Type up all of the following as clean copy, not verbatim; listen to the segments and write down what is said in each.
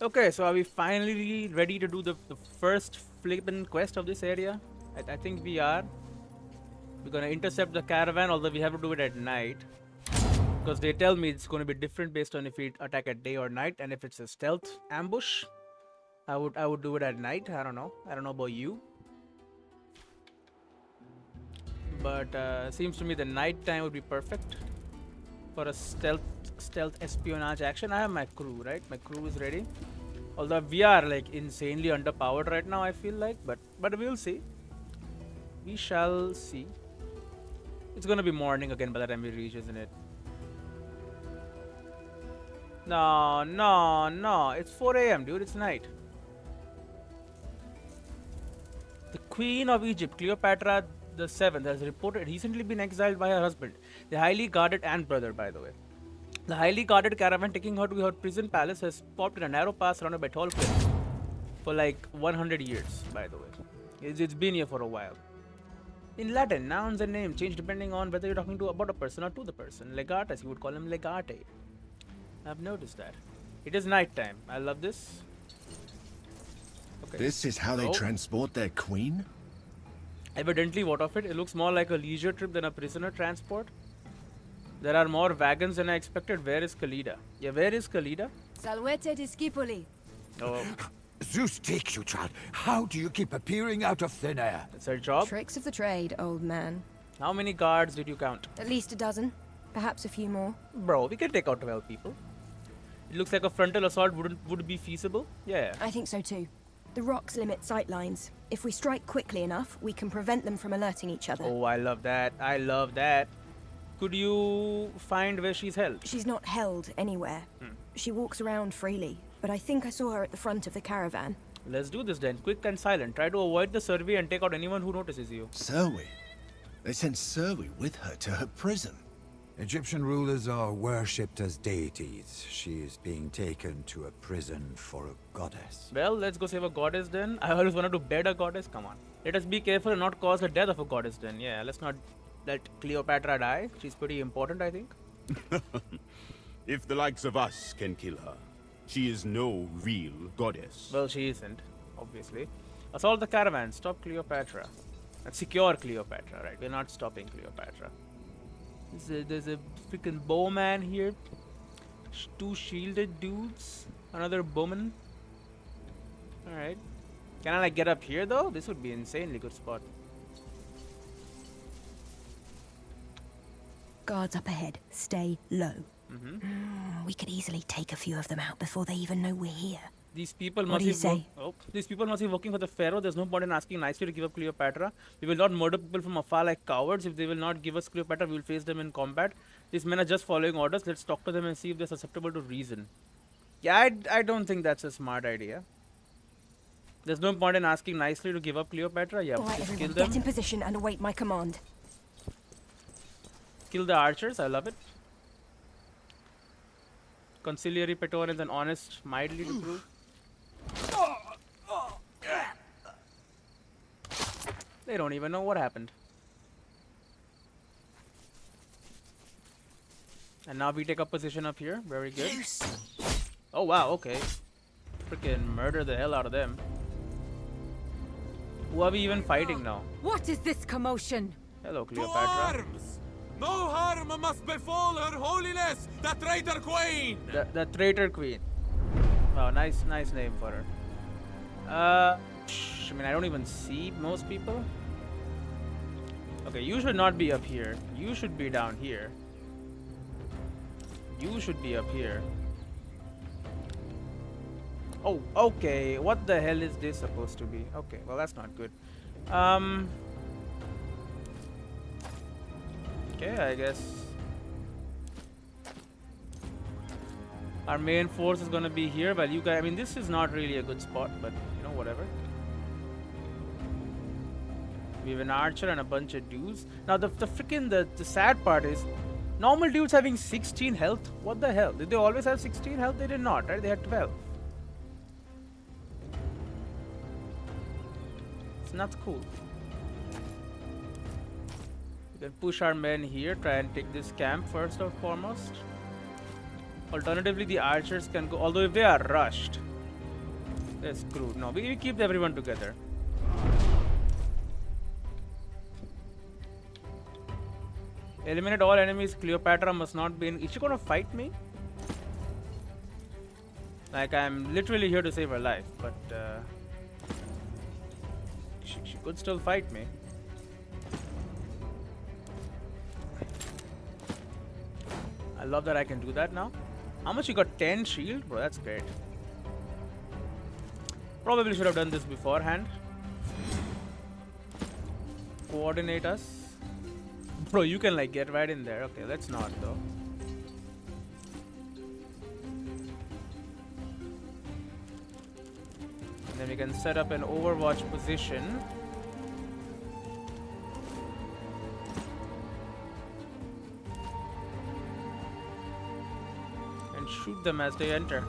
Okay, so are we finally ready to do the first flippin' quest of this area? I think we are. We're gonna intercept the caravan, although we have to do it at night. Because they tell me it's gonna be different based on if we attack at day or night, and if it's a stealth ambush, I would do it at night. I don't know. I don't know about you. But seems to me the night time would be perfect for a stealth espionage action. I have my crew, right? My crew is ready. Although we are like insanely underpowered right now, I feel like, but we'll see. We shall see. It's gonna be morning again by the time we reach, isn't it? No, no, no. It's 4 a.m., dude. It's night. The Queen of Egypt, Cleopatra the Seventh, has reported recently been exiled by her husband, the highly guarded and brother, by the way. The highly guarded caravan taking her to her prison palace has stopped in a narrow pass surrounded by tall cliffs for like 100 years, by the way. It's been here for a while. In Latin, nouns and names change depending on whether you're talking to about a person or to the person. Legatus, you would call him legate. I've noticed that. It is night time. I love this. Okay. This is how they transport their queen? Evidently, what of it? It looks more like a leisure trip than a prisoner transport. There are more wagons than I expected. Where is Kalida? Yeah, where is Kalida? Salvete discipoli. Oh, Zeus takes you, child. How do you keep appearing out of thin air? it's her job. Tricks of the trade, old man. How many guards did you count? At least a dozen. Perhaps a few more. Bro, we can take out 12 people. It looks like a frontal assault would be feasible. Yeah. I think so too. The rocks limit sight lines. If we strike quickly enough, we can prevent them from alerting each other. Oh, I love that. I love that. Could you find where she's held? She's not held anywhere. She walks around freely, but I think I saw her at the front of the caravan. Let's do this then. Quick and silent. Try to avoid the survey and take out anyone who notices you. Serwi? They sent Serwi with her to her prison. Egyptian rulers are worshipped as deities. She is being taken to a prison for a goddess. Well, let's go save a goddess then. I always wanted to bed a goddess. Come on. Let us be careful and not cause the death of a goddess then. Yeah, let's not let Cleopatra die. She's pretty important, I think. If the likes of us can kill her, she is no real goddess. Well, she isn't, obviously. Assault the caravan. Stop Cleopatra. And secure Cleopatra, right? We're not stopping Cleopatra. There's a freaking bowman here. Two shielded dudes. Another bowman. Alright. Can I like get up here though? This would be insanely good spot. Guards up ahead. Stay low. We could easily take a few of them out before they even know we're here. These people What must do be you say? these people must be working for the pharaoh. There's no point in asking nicely to give up Cleopatra. We will not murder people from afar like cowards. If they will not give us Cleopatra, we will face them in combat. These men are just following orders. Let's talk to them and see if they're susceptible to reason. Yeah, I don't think that's a smart idea. There's no point in asking nicely to give up Cleopatra. Yeah, All right, just kill everyone, them. get in position and await my command. Kill the archers. I love it. Conciliary Praetorians and honest, mildly to prove. They don't even know what happened. And now we take up position up here. Very good. Oh wow, okay. Freaking murder the hell out of them. Who are we even fighting now? What is this commotion? Hello, To Cleopatra. arms! No harm must befall her holiness, the traitor queen! The traitor queen. Wow, nice name for her. I mean, I don't even see most people. Okay, you should not be up here. You should be down here. You should be up here. Oh, okay. What the hell is this supposed to be? Okay, well that's not good. Okay, I guess our main force is gonna be here, while you guys, I mean, this is not really a good spot, but you know, whatever. We have an archer and a bunch of dudes. Now the freaking the sad part is normal dudes having 16 health. What the hell? Did they always have 16 health? They did not, right? They had 12. It's not cool. We can push our men here, try and take this camp first and foremost. Alternatively, the archers can go, although if they are rushed, They're screwed. No, we keep everyone together. Eliminate all enemies. Cleopatra must not be in. Is she gonna fight me? Like, I'm literally here to save her life, but she could still fight me. I love that I can do that now. How much you got? 10 shield? Bro, that's great. Probably should have done this beforehand. Coordinate us. Bro, you can like get right in there. Okay, let's not though. Then we can set up an overwatch position. And shoot them as they enter.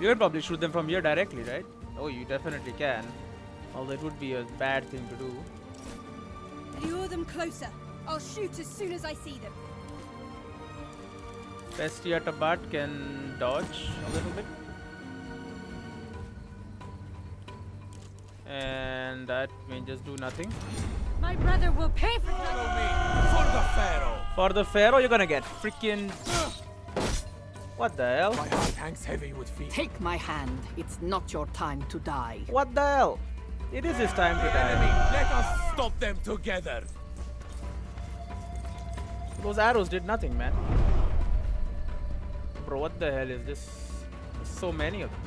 You can probably shoot them from here directly, right? Oh, you definitely can. Although it would be a bad thing to do. Lure them closer. I'll shoot as soon as I see them. Bestia Tabat can dodge a little bit. And that may just do nothing. My brother will pay for that. Follow me for the Pharaoh. For the Pharaoh, you're gonna get freaking. What the hell? My heart hangs heavy with fear. Take my hand. It's not your time to die. What the hell? It is his time to Enemy, die. let us stop them together. Those arrows did nothing, man. Bro, what the hell is this? There's so many of them.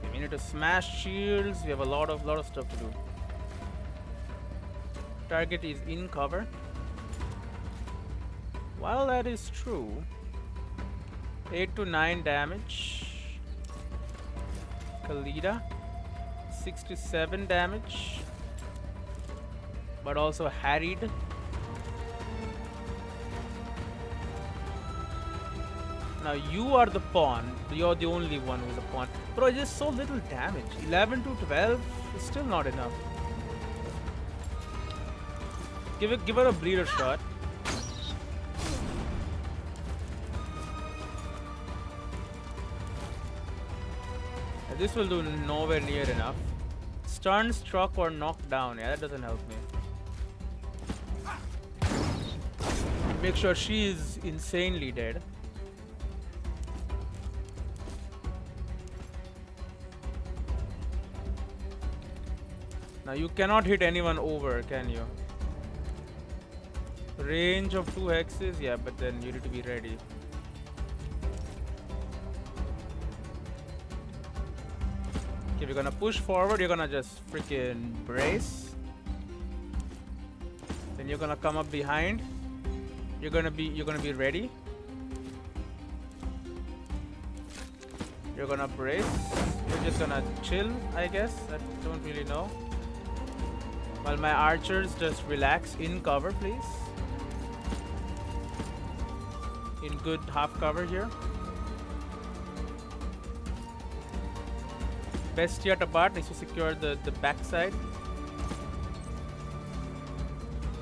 Okay, we need to smash shields. We have a lot of stuff to do. Target is in cover. While that is true, 8 to 9 damage. Khalida, 6 to 7 damage, but also harried. Now you are the pawn. You're the only one who's a pawn. Bro, just so little damage. 11 to 12 is still not enough. Give her a breeder shot. This will do nowhere near enough. Stun, struck, or knocked down. Yeah, that doesn't help me. Make sure she is insanely dead. Now you cannot hit anyone over, can you? Range of 2 hexes? Yeah, but then you need to be ready. Okay, we're gonna push forward. You're gonna just freaking brace. Then you're gonna come up behind. You're gonna be ready. You're gonna brace. You're just gonna chill, I guess. I don't really know. While my archers just relax in cover, please. In good half cover here. Bestia Tabat needs to secure the backside.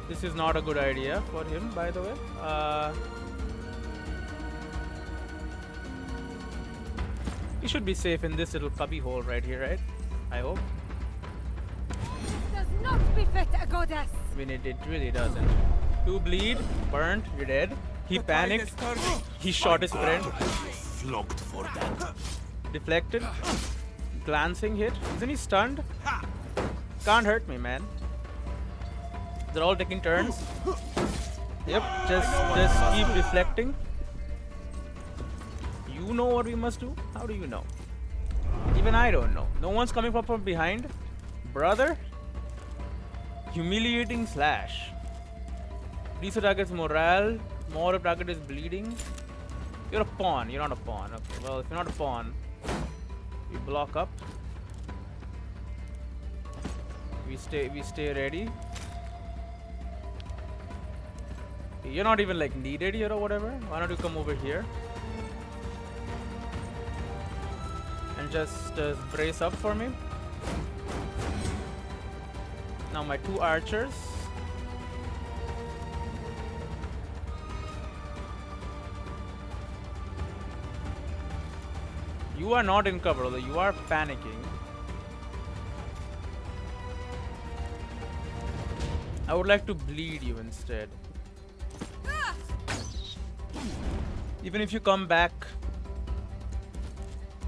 This is not a good idea for him, by the way. He should be safe in this little cubby hole right here, right? I hope. Does not befit a goddess. I mean, it really doesn't. 2 bleed, burnt, you're dead. He panicked. He shot his friend. Flogged for that. Deflected. Glancing hit. Isn't he stunned? Can't hurt me, man. They're all taking turns. Yep, just keep deflecting. You know what we must do? How do you know? Even I don't know. No one's coming from behind. Brother? Humiliating slash. Reset target's morale. More if target is bleeding. You're a pawn. You're not a pawn. Okay, well, if you're not a pawn, we block up. We stay ready. You're not even like needed here or whatever. Why don't you come over here and just brace up for me? Now my 2 archers. You are not in cover, although you are panicking. I would like to bleed you instead. Even if you come back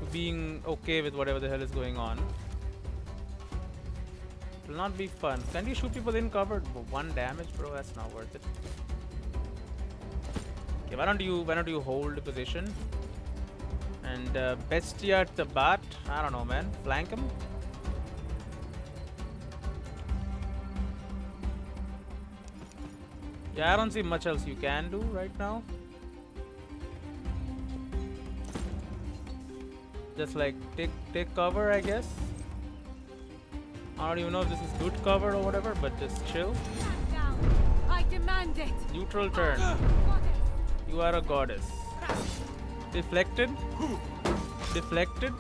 to being okay with whatever the hell is going on, it will not be fun. Can you shoot people in cover? 1 damage, bro. That's not worth it. Okay, why don't you hold the position? And Bestia at the bat. I don't know, man. Flank him. Yeah, I don't see much else you can do right now. Just like take cover, I guess. I don't even know if this is good cover or whatever, but just chill. Stand down. I demand it. Neutral turn. You are a goddess. Deflected. Deflected.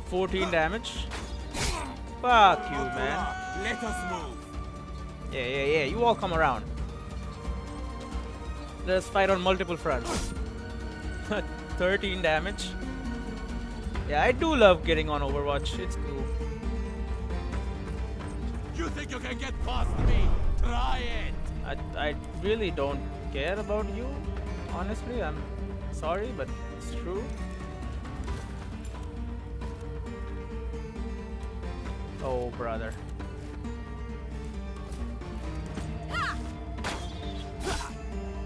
14 damage. Fuck you, man. Let us move. Yeah. You all come around. Let's fight on multiple fronts. 13 damage. Yeah, I do love getting on Overwatch. It's cool. You think you can get past me? Try it. I really don't care about you. Honestly, I'm sorry, but it's true. Oh, brother.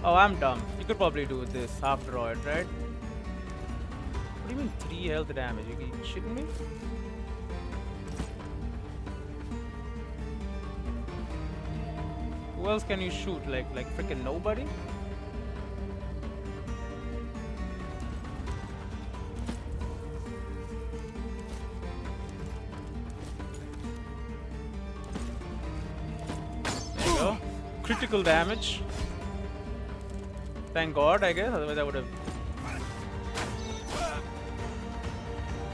Oh, I'm dumb. You could probably do this after all, right? What do you mean 3 health damage? You shitting me? Who else can you shoot? Like freaking nobody? There you go. Critical damage. Thank God, I guess. Otherwise, I would have.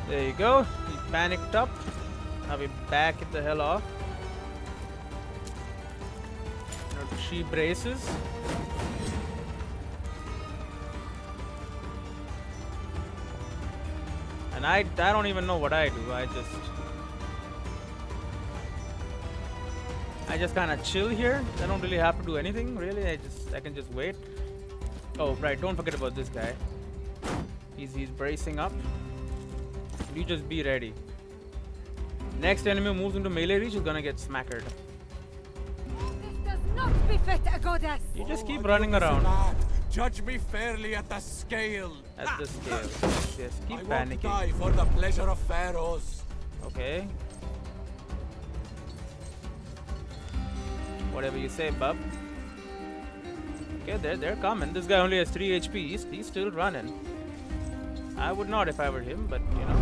There you go. He panicked up. Now we back it the hell off. She braces. And I don't even know what I do. I just kind of chill here. I don't really have to do anything really. I can just wait. Oh right, don't forget about this guy. He's bracing up. You just be ready. Next enemy moves into melee reach is gonna get smackered. This does not befit a goddess. You just keep running around Judge me fairly at the scale. at the scale. Yes, keep I won't panicking. die for the pleasure of pharaohs. Okay. Whatever you say, bub. Okay, they're coming. This guy only has 3 HP. He's still running. I would not if I were him, but you know,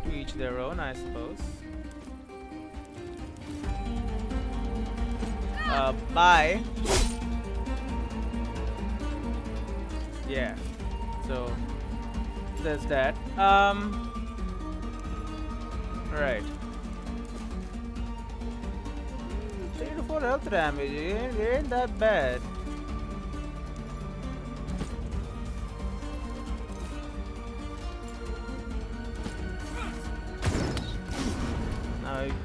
to each their own, I suppose. Bye. Yeah. So there's that. Right. 3 to 4 health damage. It ain't that bad.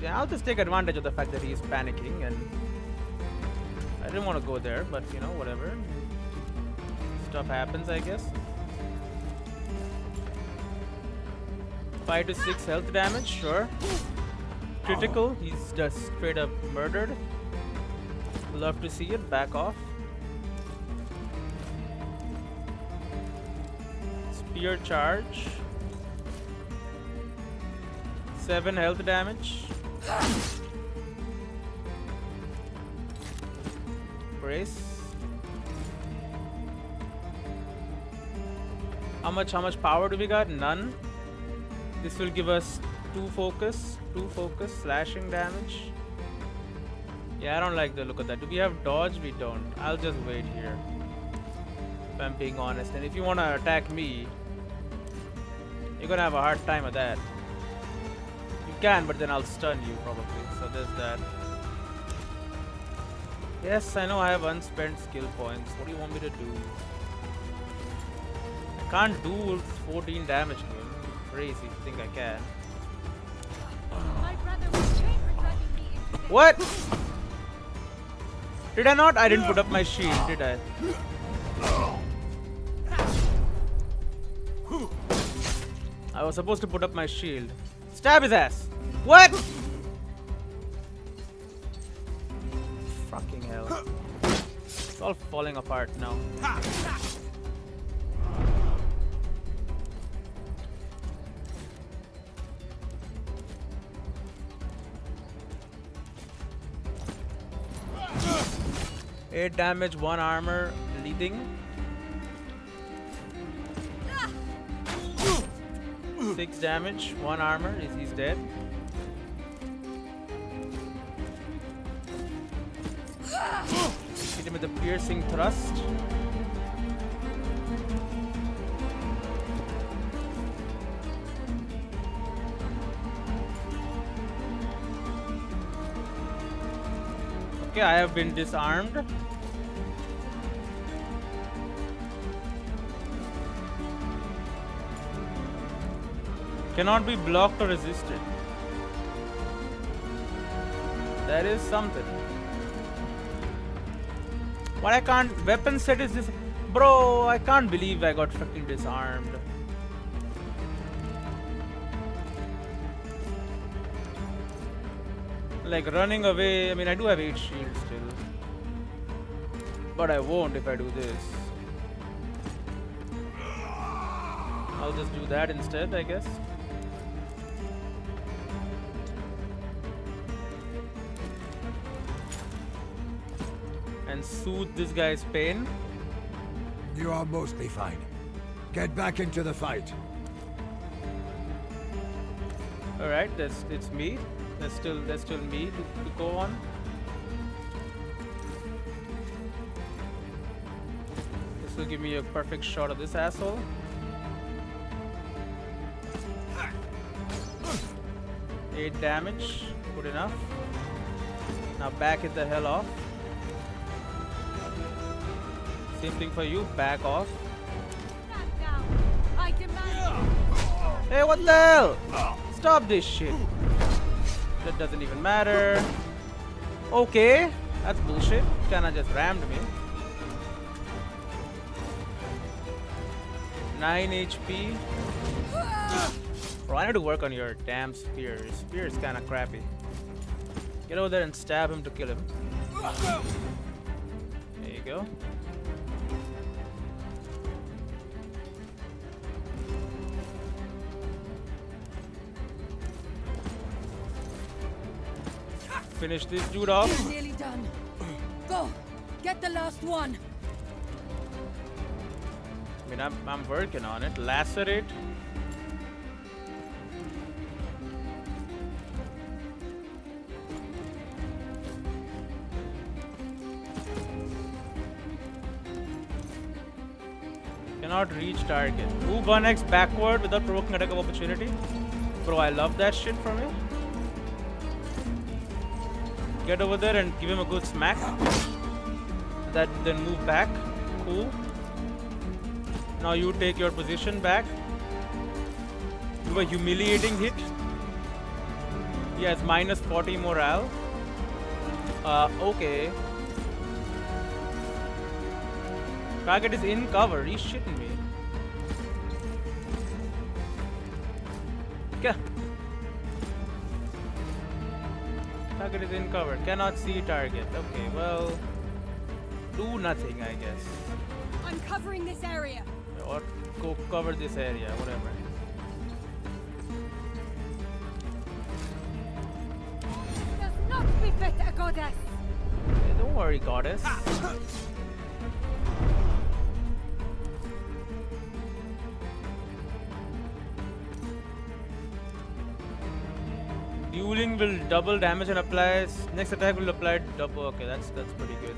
I'll just take advantage of the fact that he's panicking, and I didn't want to go there, but you know, whatever. Stuff happens, I guess. 5 to 6 health damage, sure. Critical, he's just straight up murdered. Love to see it, back off. Spear charge. 7 health damage. Brace. How much power do we got? None. This will give us 2 focus, slashing damage. Yeah, I don't like the look of that. Do we have dodge? We don't. I'll just wait here, if I'm being honest. And if you want to attack me, you're gonna have a hard time with that. You can, but then I'll stun you probably. So there's that. Yes, I know I have unspent skill points. What do you want me to do? Can't do 14 damage to him. Crazy, think I can. My brother was trained for dragging me into this. What? Did I not? I didn't put up my shield, did I? I was supposed to put up my shield. Stab his ass! What? Fucking hell. It's all falling apart now. Eight damage, 1 armor, leading. 6 damage, 1 armor. He's dead. Hit him with a piercing thrust. Okay, I have been disarmed. Cannot be blocked or resisted. That is something. What I can't. Weapon set is this. Bro, I can't believe I got fucking disarmed. Like running away. I mean, I do have 8 shields still. But I won't if I do this. I'll just do that instead, I guess. And soothe this guy's pain. You are mostly fine. Get back into the fight. Alright, it's me. That's still me to go on. This will give me a perfect shot of this asshole. Eight damage, good enough. Now back it the hell off. Same thing for you, back off. Stand down. I demand. Hey, what the hell? Stop this shit. That doesn't even matter. Okay, that's bullshit. Kinda just rammed me. 9 HP. Bro, I need to work on your damn spear. Your spear is kinda crappy. Get over there and stab him to kill him. There you go. Finish this dude off. You're nearly done. Go. Get the last one. I mean, I'm working on it. Lacerate. Cannot reach target. Move 1x backward without provoking attack of opportunity. Bro, I love that shit from it. Get over there and give him a good smack. That then move back. Cool. Now you take your position back. Do a humiliating hit. He has minus 40 morale. Okay. Target is in cover. He's shitting me. Yeah. Target is in cover. Cannot see target. Okay, well, do nothing, I guess. I'm covering this area. Or go cover this area, whatever. Does not befit a goddess. Hey, don't worry, goddess. Dueling will double damage and applies. Next attack will apply double. Okay, that's pretty good.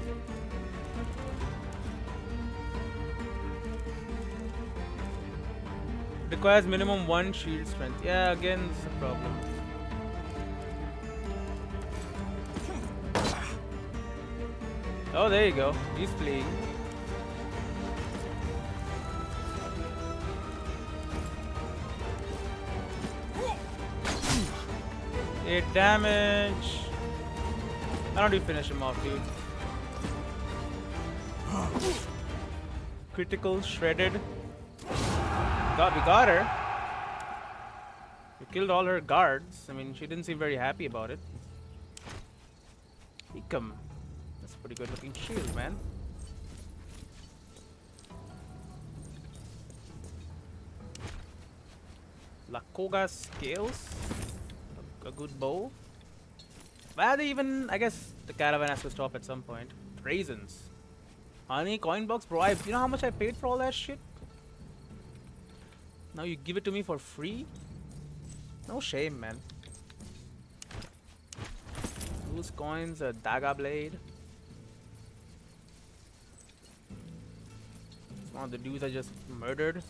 Requires minimum 1 shield strength. Yeah, again, it's a problem. Oh, there you go. He's fleeing. 8 damage. Why don't you finish him off, dude? Critical, shredded. We got her. We killed all her guards. I mean, she didn't seem very happy about it. Ecom. That's a pretty good looking shield, man. Lakoga scales. A good bow. Well, even, I guess the caravan has to stop at some point. Raisins. Honey, coin box, bro. You know how much I paid for all that shit? Now you give it to me for free? No shame, man. Loose coins, a dagger blade. One of the dudes I just murdered.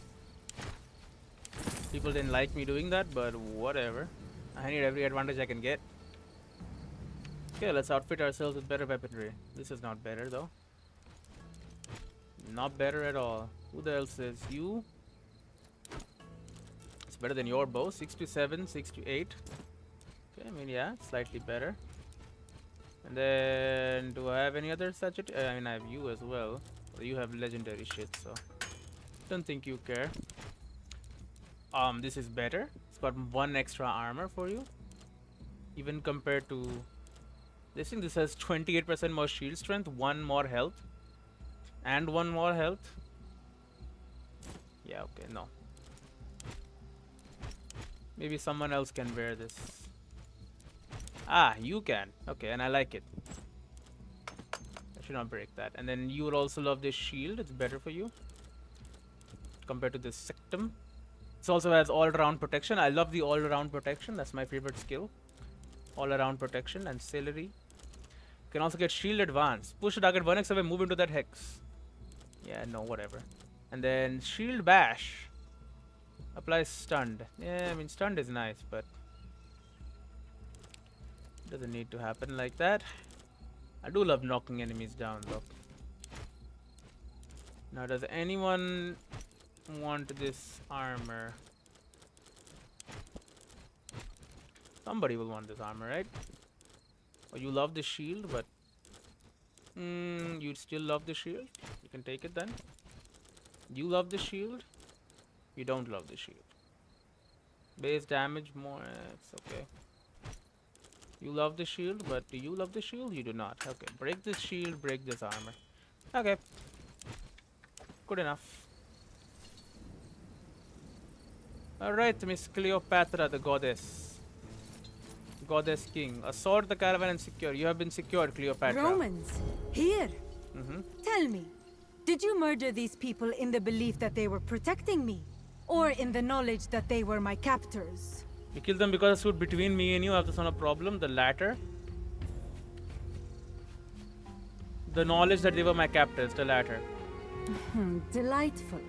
People didn't like me doing that, but whatever. I need every advantage I can get. Okay, let's outfit ourselves with better weaponry. This is not better though. Not better at all. Who the hell says you? It's better than your bow. 6 to 7, 6 to 8. Okay, I mean, yeah, slightly better. And then, do I have any other such? I mean, I have you as well. You have legendary shit, so don't think you care. This is better. It's got 1 extra armor for you. Even compared to this thing, this has 28% more shield strength, 1 more health, and 1 more health. Yeah, okay, no. Maybe someone else can wear this. Ah, you can. Okay, and I like it. I should not break that. And then you would also love this shield. It's better for you compared to this sectum. It also has all-around protection. I love the all-around protection. That's my favorite skill. All-around protection and celery. You can also get shield advance. Push the target 1x away, move into that hex. Yeah, no, whatever. And then shield bash. Applies stunned. Yeah, I mean, stunned is nice, but doesn't need to happen like that. I do love knocking enemies down, though. Now, does anyone want this armor? Somebody will want this armor, right? Oh, you love the shield, but you still love the shield? You can take it then. You love the shield? You don't love the shield. Base damage more, it's okay. You love the shield, but do you love the shield? You do not. Okay, break this shield, break this armor. Okay. Good enough. Alright, Miss Cleopatra, the goddess. Goddess king. Assort the caravan and secure. You have been secured, Cleopatra. Romans, here. Mm-hmm. Tell me, did you murder these people in the belief that they were protecting me? Or in the knowledge that they were my captors? You killed them because it stood between me and you. Have this on a problem. The latter. The knowledge that they were my captors. The latter. Delightful.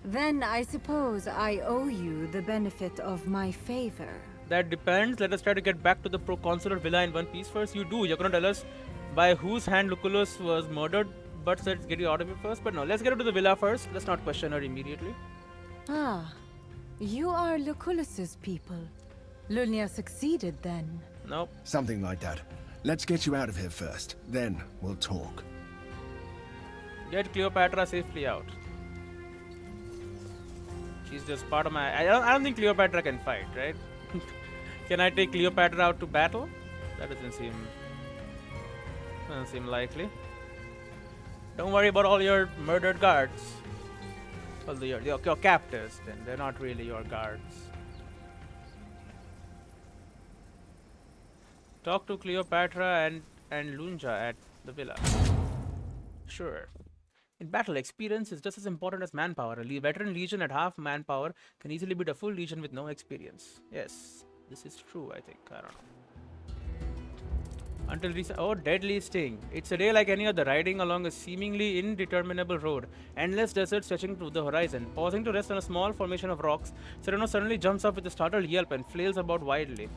Then I suppose I owe you the benefit of my favor. That depends. Let us try to get back to the proconsular villa in one piece first. You do. You're gonna tell us by whose hand Lucullus was murdered. But let's get you out of here first. But no, let's get to the villa first. Let's not question her immediately. Ah, you are Lucullus's people. Lunia succeeded then. Nope. Something like that. Let's get you out of here first. Then we'll talk. Get Cleopatra safely out. She's just part of my... I don't think Cleopatra can fight, right? Can I take Cleopatra out to battle? That doesn't seem likely. Don't worry about all your murdered guards. Well, your captors, then. They're not really your guards. Talk to Cleopatra and Lunja at the villa. Sure. In battle, experience is just as important as manpower. A veteran legion at half manpower can easily beat a full legion with no experience. Yes, this is true, I think. I don't know. Until recent... Oh, deadly sting. It's a day like any other, riding along a seemingly indeterminable road. Endless desert stretching to the horizon. Pausing to rest on a small formation of rocks, Cyrano suddenly jumps up with a startled yelp and flails about wildly.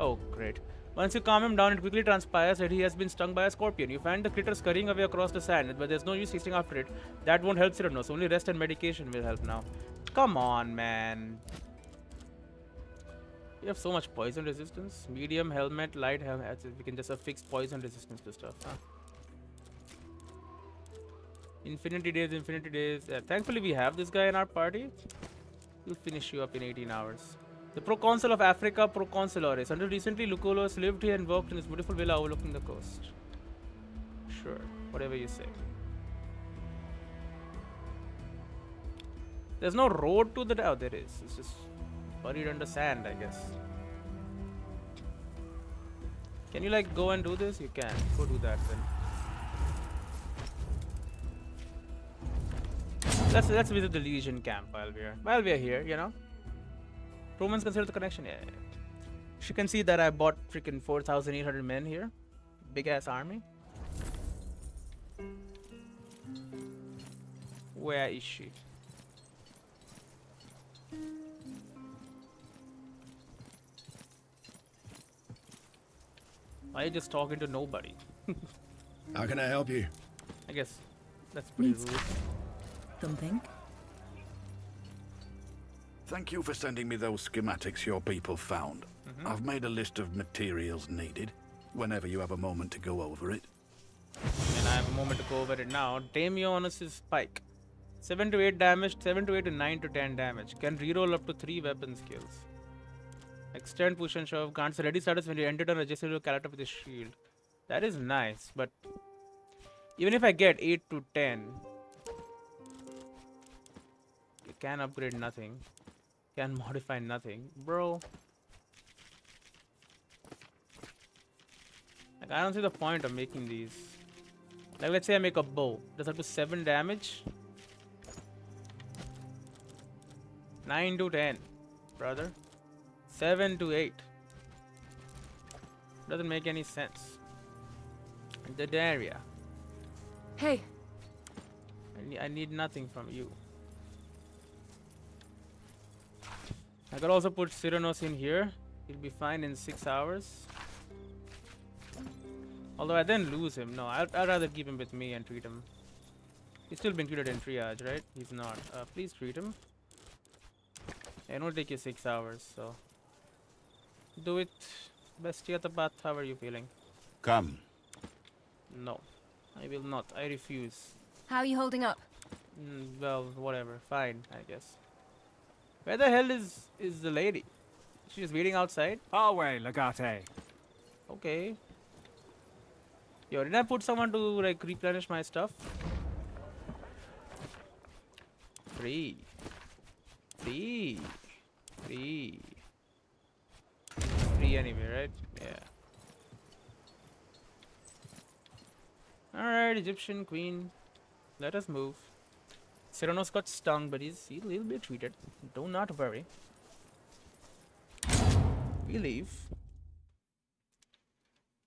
Oh, great. Once you calm him down, it quickly transpires that he has been stung by a scorpion. You find the critter scurrying away across the sand, but there's no use chasing after it. That won't help Cyrano, only rest and medication will help now. Come on, man. We have so much poison resistance. Medium helmet, light helmet. We can just affix poison resistance to stuff. Huh? Infinity days, infinity days. Thankfully, we have this guy in our party. He'll finish you up in 18 hours. The proconsul of Africa, Proconsularis. Until recently, Lucullus lived here and worked in this beautiful villa overlooking the coast. Sure, whatever you say. There's no road to the... Oh, there is. It's just buried under sand, I guess. Can you, like, go and do this? You can. Go do that, then. Let's visit the Legion camp while we're here, you know. Romans consider the connection. Yeah. She can see that I bought freaking 4,800 men here. Big ass army. Where is she? Why are you just talking to nobody? How can I help you? I guess that's pretty Needs rude. Something? Thank you for sending me those schematics your people found. I've made a list of materials needed, whenever you have a moment to go over it. And I have a moment to go over it now. Damionus' spike. 7 to 8 damage, 7 to 8 to 9 to 10 damage. Can reroll up to 3 weapon skills. Extend, push and shove. Grants ready status when you enter an adjacent character with a shield. That is nice, but even if I get 8 to 10, you can upgrade nothing. Can modify nothing. Bro. Like, I don't see the point of making these. Like, let's say I make a bow. Does up to 7 damage? 9 to 10, brother. 7 to 8. Doesn't make any sense. Dead area. Hey, I need nothing from you. I could also put Cyrano's in here. He'll be fine in 6 hours. Although I then lose him. No, I'd rather keep him with me and treat him. He's still been treated in triage, right? He's not. Please treat him. It'll take you 6 hours, so... Do it. Bestia the bath, how are you feeling? Come. No. I will not. I refuse. How are you holding up? Well, whatever. Fine, I guess. Where the hell is the lady? She's just waiting outside? Our way, Legate. Okay. Yo, did I put someone to like replenish my stuff? Free. Free. Free. Free anyway, right? Yeah. Alright, Egyptian queen. Let us move. Cyrano's got stung, but he'll be treated. Do not worry. We leave.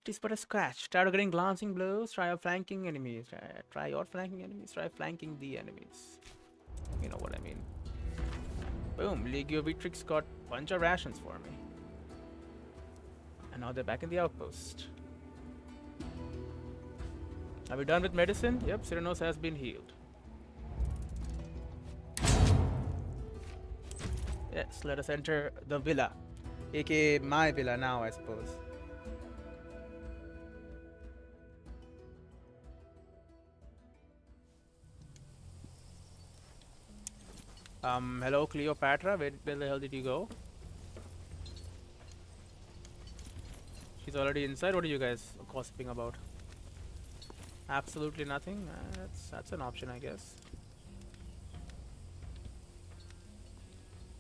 It is but a scratch. Tired of getting glancing blows? Try flanking enemies. Try your flanking enemies. Try flanking the enemies. You know what I mean. Boom. Legio Vitrix got a bunch of rations for me. And now they're back in the outpost. Are we done with medicine? Yep, Cyrano's has been healed. Yes, let us enter the villa. aka my villa now, I suppose. Hello Cleopatra, where the hell did you go? She's already inside. What are you guys gossiping about? Absolutely nothing. That's an option, I guess.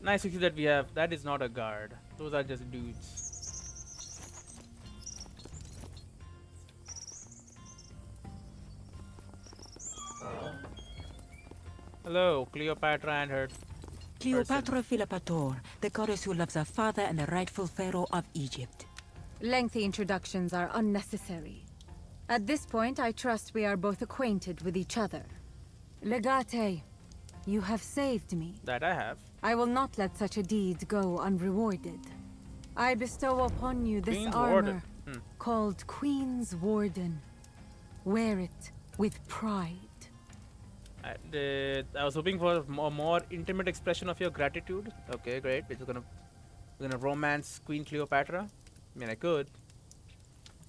Nice to see that we have. That is not a guard. Those are just dudes. Hello, Cleopatra and her. Cleopatra Philopator, the goddess who loves her father and the rightful pharaoh of Egypt. lengthy introductions are unnecessary. At this point, I trust we are both acquainted with each other. Legate, you have saved me. That I have. I will not let such a deed go unrewarded. I bestow upon you this Queen's armor Warden. called Queen's Warden. Wear it with pride. I was hoping for a more intimate expression of your gratitude. Okay, great. We're just gonna We're gonna romance Queen Cleopatra. I mean, I could.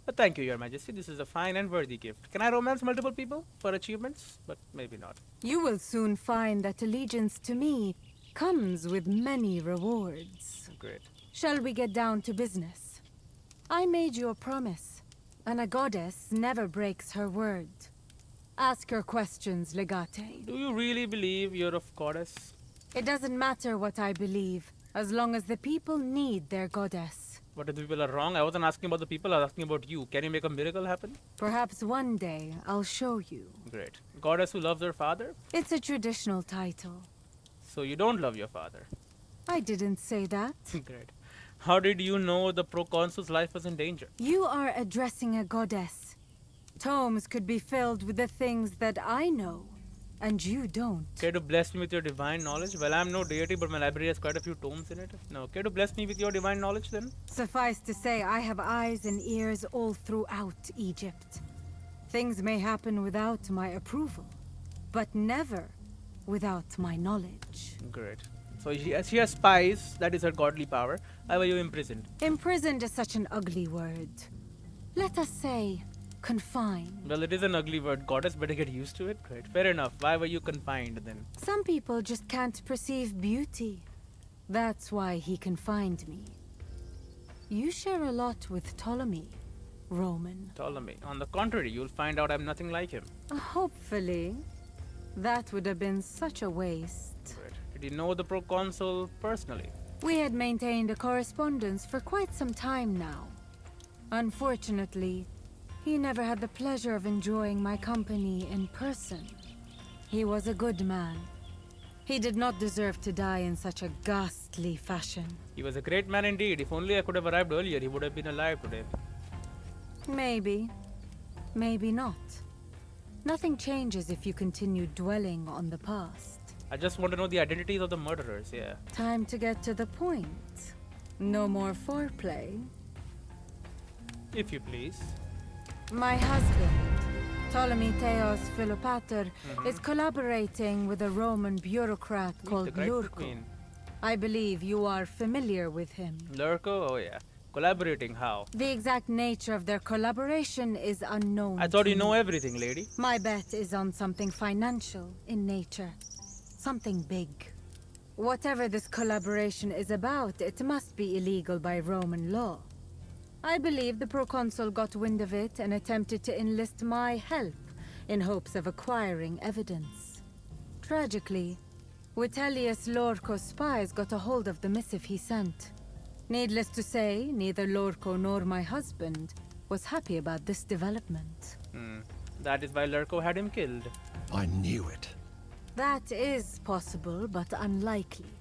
But thank you, Your Majesty. This is a fine and worthy gift. Can I romance multiple people for achievements? But maybe not. You will soon find that allegiance to me comes with many rewards. Great. Shall we get down to business? I made you a promise, and a goddess never breaks her word. Ask your questions, Legate. Do you really believe you're a goddess? It doesn't matter what I believe, as long as the people need their goddess. What if the people are wrong? I wasn't asking about the people, I was asking about you. Can you make a miracle happen? Perhaps one day I'll show you. Great. Goddess who loves her father? It's a traditional title. So you don't love your father? I didn't say that. Great. How did you know the proconsul's life was in danger? You are addressing a goddess. Tomes could be filled with the things that I know, and you don't. Care to bless me with your divine knowledge? Well, I'm no deity, but my library has quite a few tomes in it. No, care to bless me with your divine knowledge then? Suffice to say, I have eyes and ears all throughout Egypt. Things may happen without my approval, but never without my knowledge. Great. So she has spies, that is her godly power. Why were you imprisoned? Imprisoned is such an ugly word. Let us say, confined. Well, it is an ugly word. Goddess, better get used to it. Great. Fair enough. Why were you confined then? Some people just can't perceive beauty. That's why he confined me. You share a lot with Ptolemy, Roman. Ptolemy. On the contrary, you'll find out I'm nothing like him. Hopefully. That would have been such a waste. Great. Did you know the proconsul personally? We had maintained a correspondence for quite some time now. Unfortunately, he never had the pleasure of enjoying my company in person. He was a good man. He did not deserve to die in such a ghastly fashion. He was a great man indeed. If only I could have arrived earlier, he would have been alive today. Maybe. Maybe not. Nothing changes if you continue dwelling on the past. I just want to know the identities of the murderers, yeah. Time to get to the point. No more foreplay. If you please. My husband, Ptolemy Theos Philopater, is collaborating with a Roman bureaucrat called Lurko. I believe you are familiar with him. Lurko? Oh yeah. Collaborating how? The exact nature of their collaboration is unknown. I thought you know me. everything, lady. My bet is on something financial in nature. Something big. Whatever this collaboration is about, it must be illegal by Roman law. I believe the proconsul got wind of it and attempted to enlist my help in hopes of acquiring evidence. Tragically, Vitellius Lorco's spies got a hold of the missive he sent. Needless to say, neither Lorco nor my husband was happy about this development. That is why Lurko had him killed. I knew it. That is possible, but unlikely.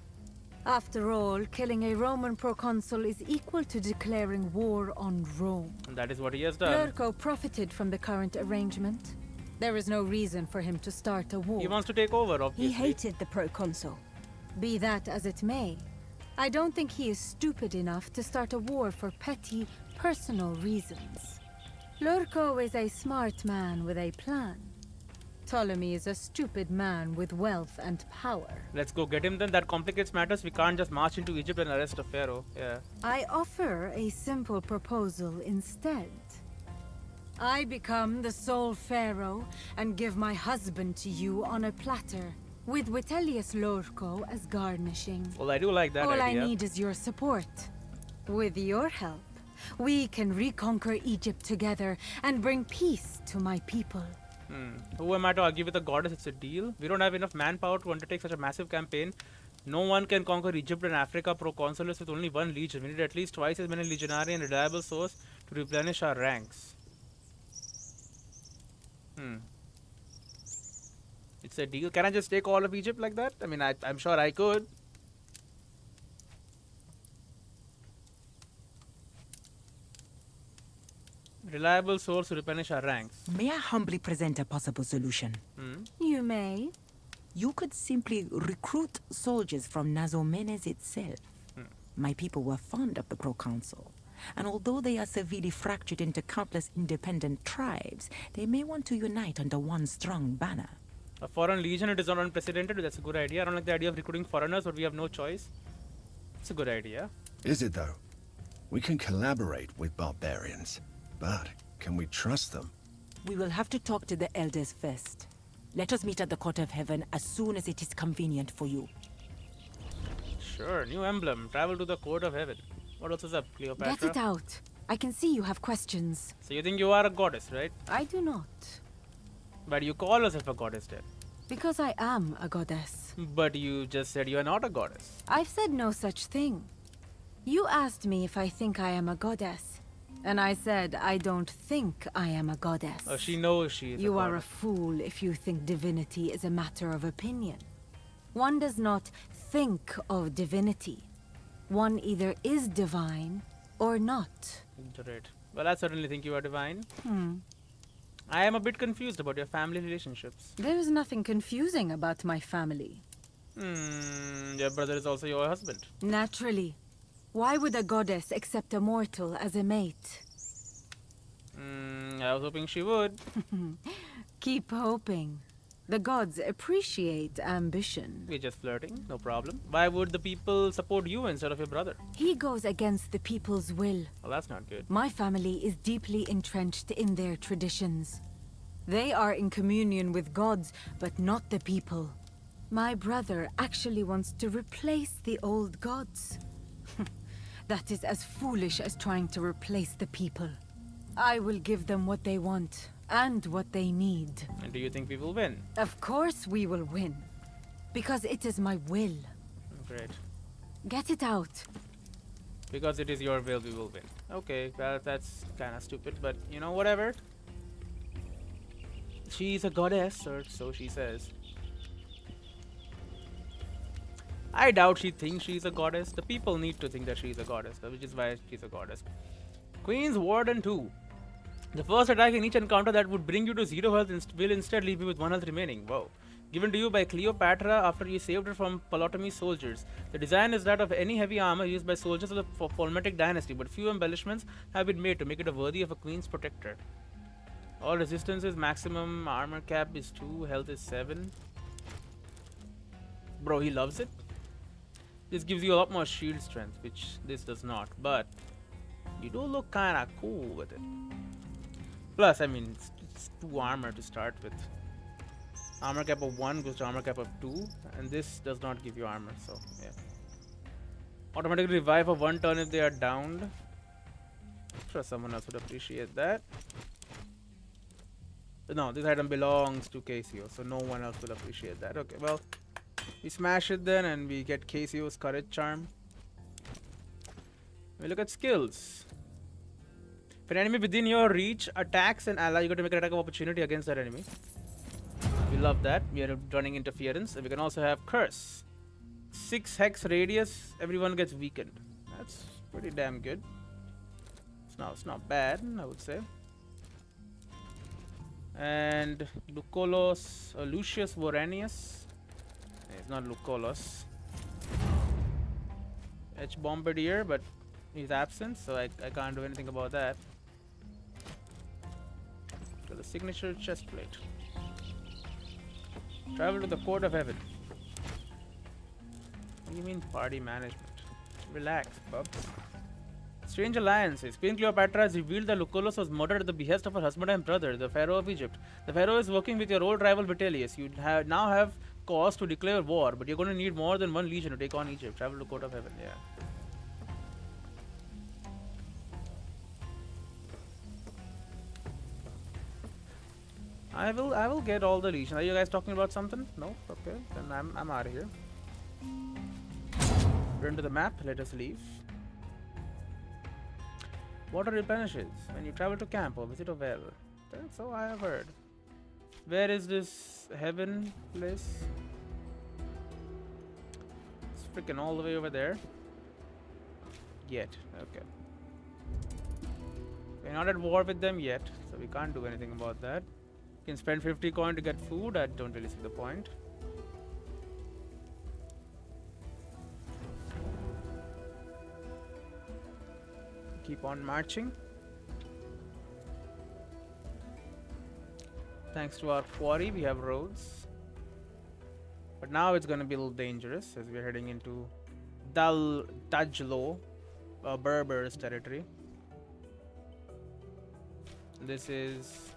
After all, killing a Roman proconsul is equal to declaring war on Rome. And that is what he has done. Lurco profited from the current arrangement. There is no reason for him to start a war. He wants to take over, obviously. He hated the proconsul. Be that as it may, I don't think he is stupid enough to start a war for petty, personal reasons. Lurco is a smart man with a plan. Ptolemy is a stupid man with wealth and power. Let's go get him then. That complicates matters. We can't just march into Egypt and arrest a pharaoh. Yeah. I offer a simple proposal instead. I become the sole pharaoh and give my husband to you on a platter, with Vitellius Lorco as garnishing. Well, I do like that All idea. I need is your support. With your help, we can reconquer Egypt together and bring peace to my people. Who am I to argue with a goddess? It's a deal. We don't have enough manpower to undertake such a massive campaign. No one can conquer Egypt and Africa proconsuls with only one legion. We need at least twice as many legionary and reliable source to replenish our ranks. It's a deal. Can I just take all of Egypt like that? I mean, I'm sure I could. Reliable source to replenish our ranks. May I humbly present a possible solution? You may. You could simply recruit soldiers from Nazomenes itself. My people were fond of the proconsul, and although they are severely fractured into countless independent tribes, they may want to unite under one strong banner. A foreign legion, it is not unprecedented. That's a good idea. I don't like the idea of recruiting foreigners, but we have no choice. It's a good idea. Is it though? We can collaborate with barbarians, but can we trust them? We will have to talk to the elders first. Let us meet at the Court of Heaven as soon as it is convenient for you. Sure, new emblem. Travel to the Court of Heaven. What else is up, Cleopatra? Get it out. I can see you have questions. So you think you are a goddess, right? I do not. But you call yourself a goddess then. Because I am a goddess. But you just said you are not a goddess. I've said no such thing. You asked me if I think I am a goddess. And I said I don't think I am a goddess. Oh, she knows she is You a are a goddess. fool if you think divinity is a matter of opinion. One does not think of divinity. One either is divine or not. Great. Well, I certainly think you are divine. I am a bit confused about your family relationships. There is nothing confusing about my family. Your brother is also your husband. Naturally. Why would a goddess accept a mortal as a mate? I was hoping she would. Keep hoping. The gods appreciate ambition. We're just flirting, no problem. Why would the people support you instead of your brother? He goes against the people's will. Well, that's not good. My family is deeply entrenched in their traditions. They are in communion with gods, but not the people. My brother actually wants to replace the old gods. That is as foolish as trying to replace the people. I will give them what they want and what they need. And do you think we will win? Of course we will win. Because it is my will. Great. Get it out. Because it is your will, we will win. Okay, well, that's kind of stupid, but you know, whatever. She's a goddess, or so she says. I doubt she thinks she's a goddess. The people need to think that she's a goddess, which is why she's a goddess. Queen's Warden 2. The first attack in each encounter that would bring you to 0 health will instead leave you with 1 health remaining. Wow. Given to you by Cleopatra after you saved her from Ptolemy soldiers. The design is that of any heavy armor used by soldiers of the Ptolemaic dynasty, but few embellishments have been made to make it worthy of a queen's protector. All resistances, maximum armor cap is 2, health is 7. Bro, he loves it. This gives you a lot more shield strength, which this does not, but you do look kinda cool with it. Plus, I mean, it's 2 armor to start with. Armor cap of 1 goes to armor cap of 2, and this does not give you armor, so yeah. Automatically revive for 1 turn if they are downed. I'm sure someone else would appreciate that. But no, this item belongs to KCO, so no one else will appreciate that. Okay, well, we smash it then, and we get KCO's Courage Charm. We look at skills. If an enemy within your reach attacks an ally, you got to make an attack of opportunity against that enemy. We love that. We are running interference. And we can also have Curse. 6 hex radius, everyone gets weakened. That's pretty damn good. It's not bad, I would say. And Lucullus, Lucius Voranius. It's not Lucullus. H Bombardier, but he's absent, so I can't do anything about that. So the signature chest plate. Travel to the Court of Heaven. What do you mean party management? Relax, bubs. Strange alliances. Queen Cleopatra has revealed that Lucullus was murdered at the behest of her husband and brother, the Pharaoh of Egypt. The Pharaoh is working with your old rival Vitellius. You now have cause to declare war, but you're going to need more than 1 legion to take on Egypt. Travel to Court of Heaven, yeah. I will get all the legion. Are you guys talking about something? No? Okay, then I'm out of here. Return to the map, let us leave. Water replenishes when you travel to camp or visit a well. That's all I have heard. Where is this heaven place? It's freaking all the way over there. Yet, okay. We're not at war with them yet, so we can't do anything about that. You can spend 50 coin to get food. I don't really see the point. Keep on marching. Thanks to our quarry, we have roads. But now it's going to be a little dangerous as we're heading into Dajlo. Berber's territory. This is...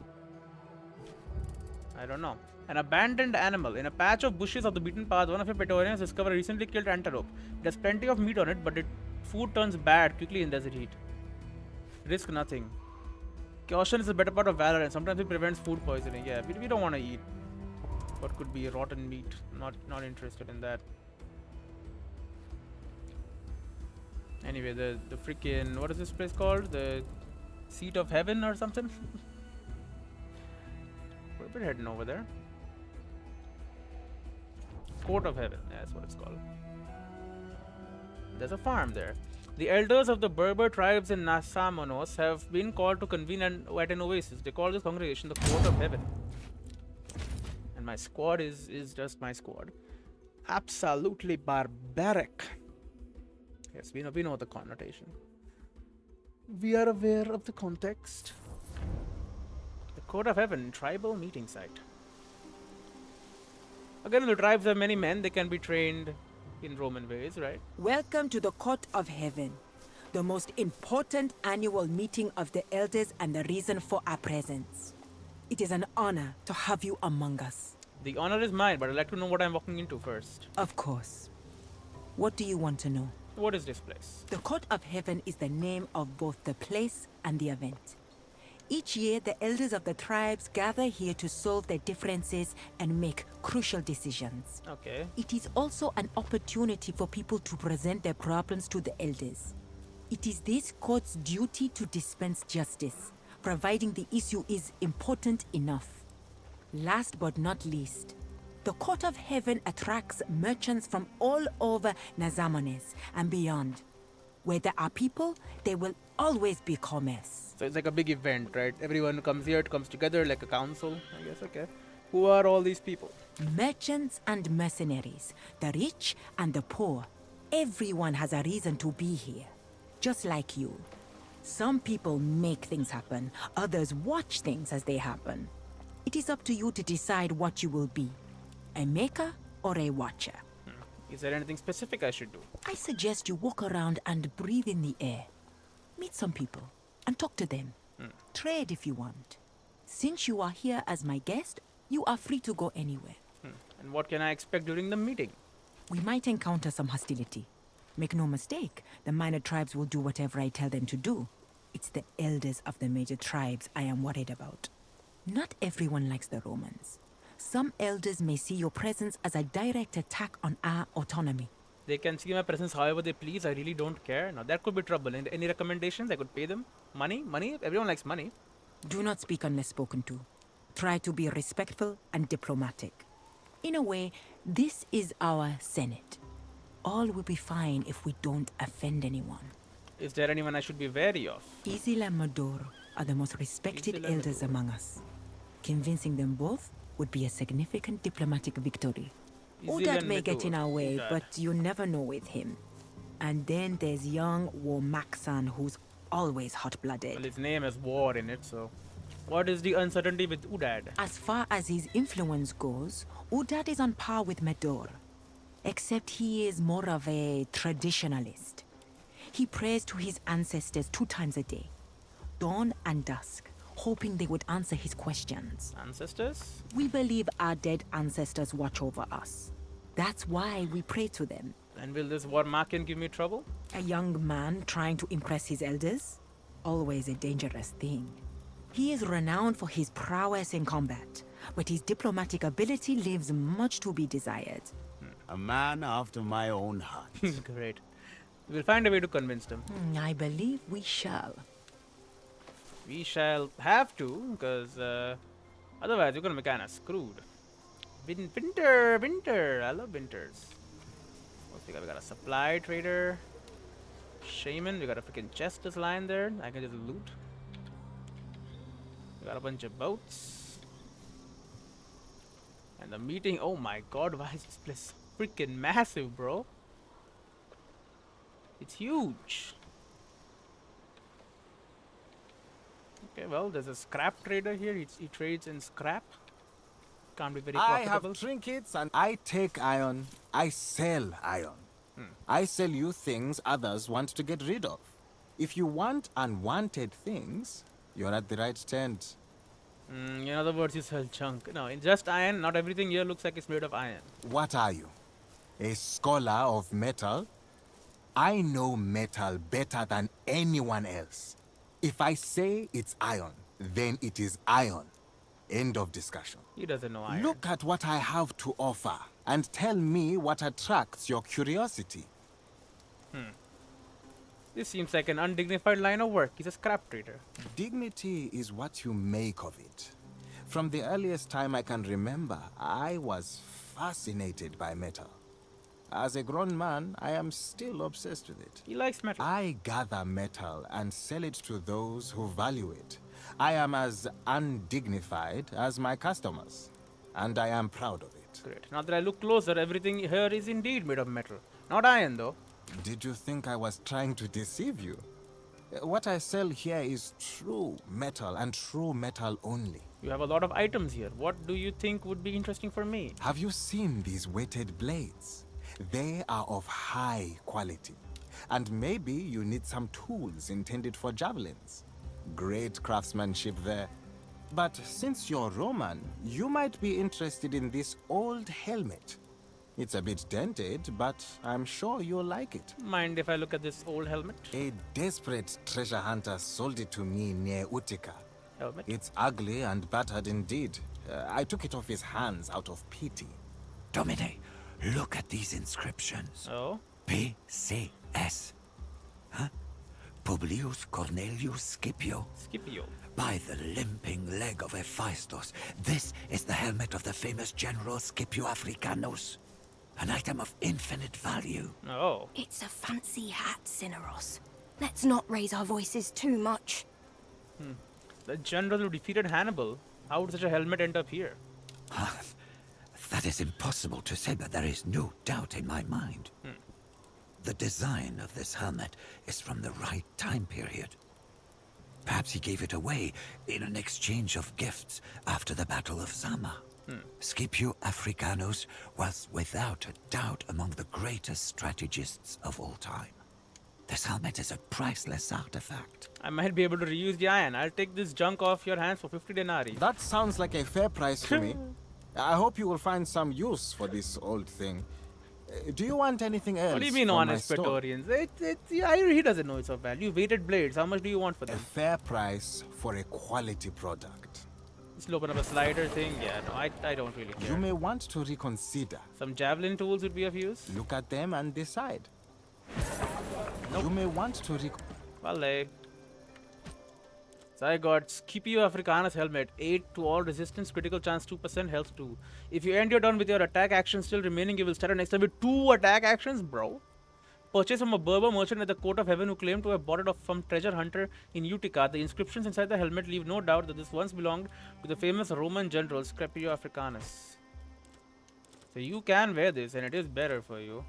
I don't know. An abandoned animal. In a patch of bushes of the beaten path, one of your Praetorians discovered a recently killed antelope. It has plenty of meat on it, but food turns bad quickly in desert heat. Risk nothing. Caution is the better part of valor, and sometimes it prevents food poisoning. Yeah, we don't want to eat what could be rotten meat. Not interested in that. Anyway, the freaking... What is this place called? The Seat of Heaven or something? We're heading over there. Court of Heaven, that's what it's called. There's a farm there. The elders of the Berber tribes in Nasamonos have been called to convene at an oasis. They call this congregation the Court of Heaven. And my squad is just my squad. Absolutely barbaric. Yes, we know the connotation. We are aware of the context. The Court of Heaven, tribal meeting site. Again, the tribes have many men. They can be trained in Roman ways, right? Welcome to the Court of Heaven, the most important annual meeting of the elders and the reason for our presence. It is an honor to have you among us. The honor is mine, but I'd like to know what I'm walking into first. Of course. What do you want to know? What is this place? The Court of Heaven is the name of both the place and the event. Each year, the elders of the tribes gather here to solve their differences and make crucial decisions. Okay. It is also an opportunity for people to present their problems to the elders. It is this court's duty to dispense justice, providing the issue is important enough. Last but not least, the Court of Heaven attracts merchants from all over Nazamones and beyond. Where there are people, there will always be commerce. So it's like a big event, right? Everyone comes here, it comes together like a council, I guess, okay. Who are all these people? Merchants and mercenaries, the rich and the poor. Everyone has a reason to be here, just like you. Some people make things happen, others watch things as they happen. It is up to you to decide what you will be, a maker or a watcher. Is there anything specific I should do? I suggest you walk around and breathe in the air. Meet some people and talk to them. Trade if you want. Since you are here as my guest, you are free to go anywhere. And what can I expect during the meeting? We might encounter some hostility. Make no mistake, the minor tribes will do whatever I tell them to do. It's the elders of the major tribes I am worried about. Not everyone likes the Romans. Some elders may see your presence as a direct attack on our autonomy. They can see my presence however they please. I really don't care. Now that could be trouble. And any recommendations? I could pay them? Money? Money? Everyone likes money. Do not speak unless spoken to. Try to be respectful and diplomatic. In a way, this is our Senate. All will be fine if we don't offend anyone. Is there anyone I should be wary of? Isil and Mador are the most respected elders among us. Convincing them both would be a significant diplomatic victory. Udad may get in our way, but you never know with him. And then there's young Womaxan, who's always hot-blooded. Well, his name has war in it, so... What is the uncertainty with Udad? As far as his influence goes, Udad is on par with Medor. Except he is more of a traditionalist. He prays to his ancestors 2 times a day, dawn and dusk, hoping they would answer his questions. Ancestors? We believe our dead ancestors watch over us. That's why we pray to them. And will this Warmakin give me trouble? A young man trying to impress his elders? Always a dangerous thing. He is renowned for his prowess in combat, but his diplomatic ability leaves much to be desired. A man after my own heart. Great. We'll find a way to convince them. I believe we shall. We shall have to, because otherwise we're going to be kind of screwed. Winter! I love winters. What's we got? We got a supply trader. Shaman. We got a freaking chest just lying there. I can just loot. We got a bunch of boats. And the meeting. Oh my god, why is this place freaking massive, bro? It's huge. Okay, well, there's a scrap trader here. He trades in scrap. Can't be very profitable. I have trinkets and I take iron. I sell iron. I sell you things others want to get rid of. If you want unwanted things, you're at the right tent. In other words, you sell junk. No, in just iron, not everything here looks like it's made of iron. What are you? A scholar of metal? I know metal better than anyone else. If I say it's iron, then it is iron. End of discussion. He doesn't know iron. Look at what I have to offer and tell me what attracts your curiosity. This seems like an undignified line of work. He's a scrap trader. Dignity is what you make of it. From the earliest time I can remember, I was fascinated by metal. As a grown man, I am still obsessed with it. He likes metal. I gather metal and sell it to those who value it. I am as undignified as my customers, and I am proud of it. Great. Now that I look closer, everything here is indeed made of metal. Not iron, though. Did you think I was trying to deceive you? What I sell here is true metal and true metal only. You have a lot of items here. What do you think would be interesting for me? Have you seen these weighted blades? They are of high quality. And maybe you need some tools intended for javelins. Great craftsmanship there. But since you're Roman, you might be interested in this old helmet. It's a bit dented, but I'm sure you'll like it. Mind if I look at this old helmet? A desperate treasure hunter sold it to me near Utica. Helmet? It's ugly and battered indeed. I took it off his hands out of pity. Domine, look at these inscriptions. Oh? PCS. Huh? Publius Cornelius Scipio. Scipio. By the limping leg of Hephaestus, this is the helmet of the famous general Scipio Africanus. An item of infinite value. Oh. It's a fancy hat, Cineros. Let's not raise our voices too much. The general who defeated Hannibal. How would such a helmet end up here? That is impossible to say, but there is no doubt in my mind. The design of this helmet is from the right time period. Perhaps he gave it away in an exchange of gifts after the Battle of Zama. Scipio Africanus was without a doubt among the greatest strategists of all time. This helmet is a priceless artifact. I might be able to reuse the iron. I'll take this junk off your hands for 50 denarii. That sounds like a fair price to me. I hope you will find some use for this old thing. Do you want anything else? What do you mean, honest Praetorians? He doesn't know it's of value. Weighted blades. How much do you want for them? A fair price for a quality product. Just open up a slider thing. Yeah, no, I don't really care. You may want to reconsider. Some javelin tools would be of use. Look at them and decide. Nope. You may want to Vale. So I got Scipio Africanus helmet, 8 to all resistance, critical chance 2%, health 2. If you end your turn with your attack action still remaining, you will start next time with 2 attack actions, bro. Purchased from a Berber merchant at the court of heaven who claimed to have bought it from treasure hunter in Utica. The inscriptions inside the helmet leave no doubt that this once belonged to the famous Roman general Scipio Africanus. So you can wear this and it is better for you.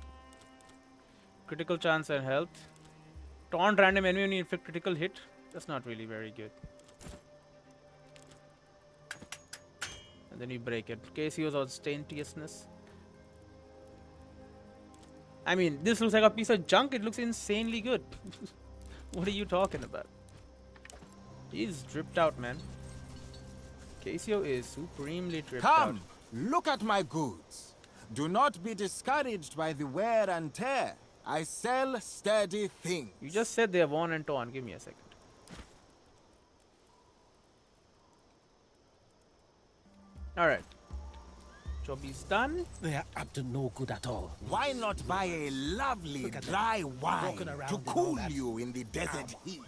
Critical chance and health. Taunt random enemy when you inflict critical hit. That's not really very good. And then you break it. Casio's ostentatiousness. I mean, this looks like a piece of junk. It looks insanely good. What are you talking about? He's dripped out, man. Casio is supremely dripped out. Come, look at my goods. Do not be discouraged by the wear and tear. I sell sturdy things. You just said they're worn and torn. Give me a second. Alright. Job is done. They are up to no good at all. Why not buy a lovely dry wine to cool you in the desert heat?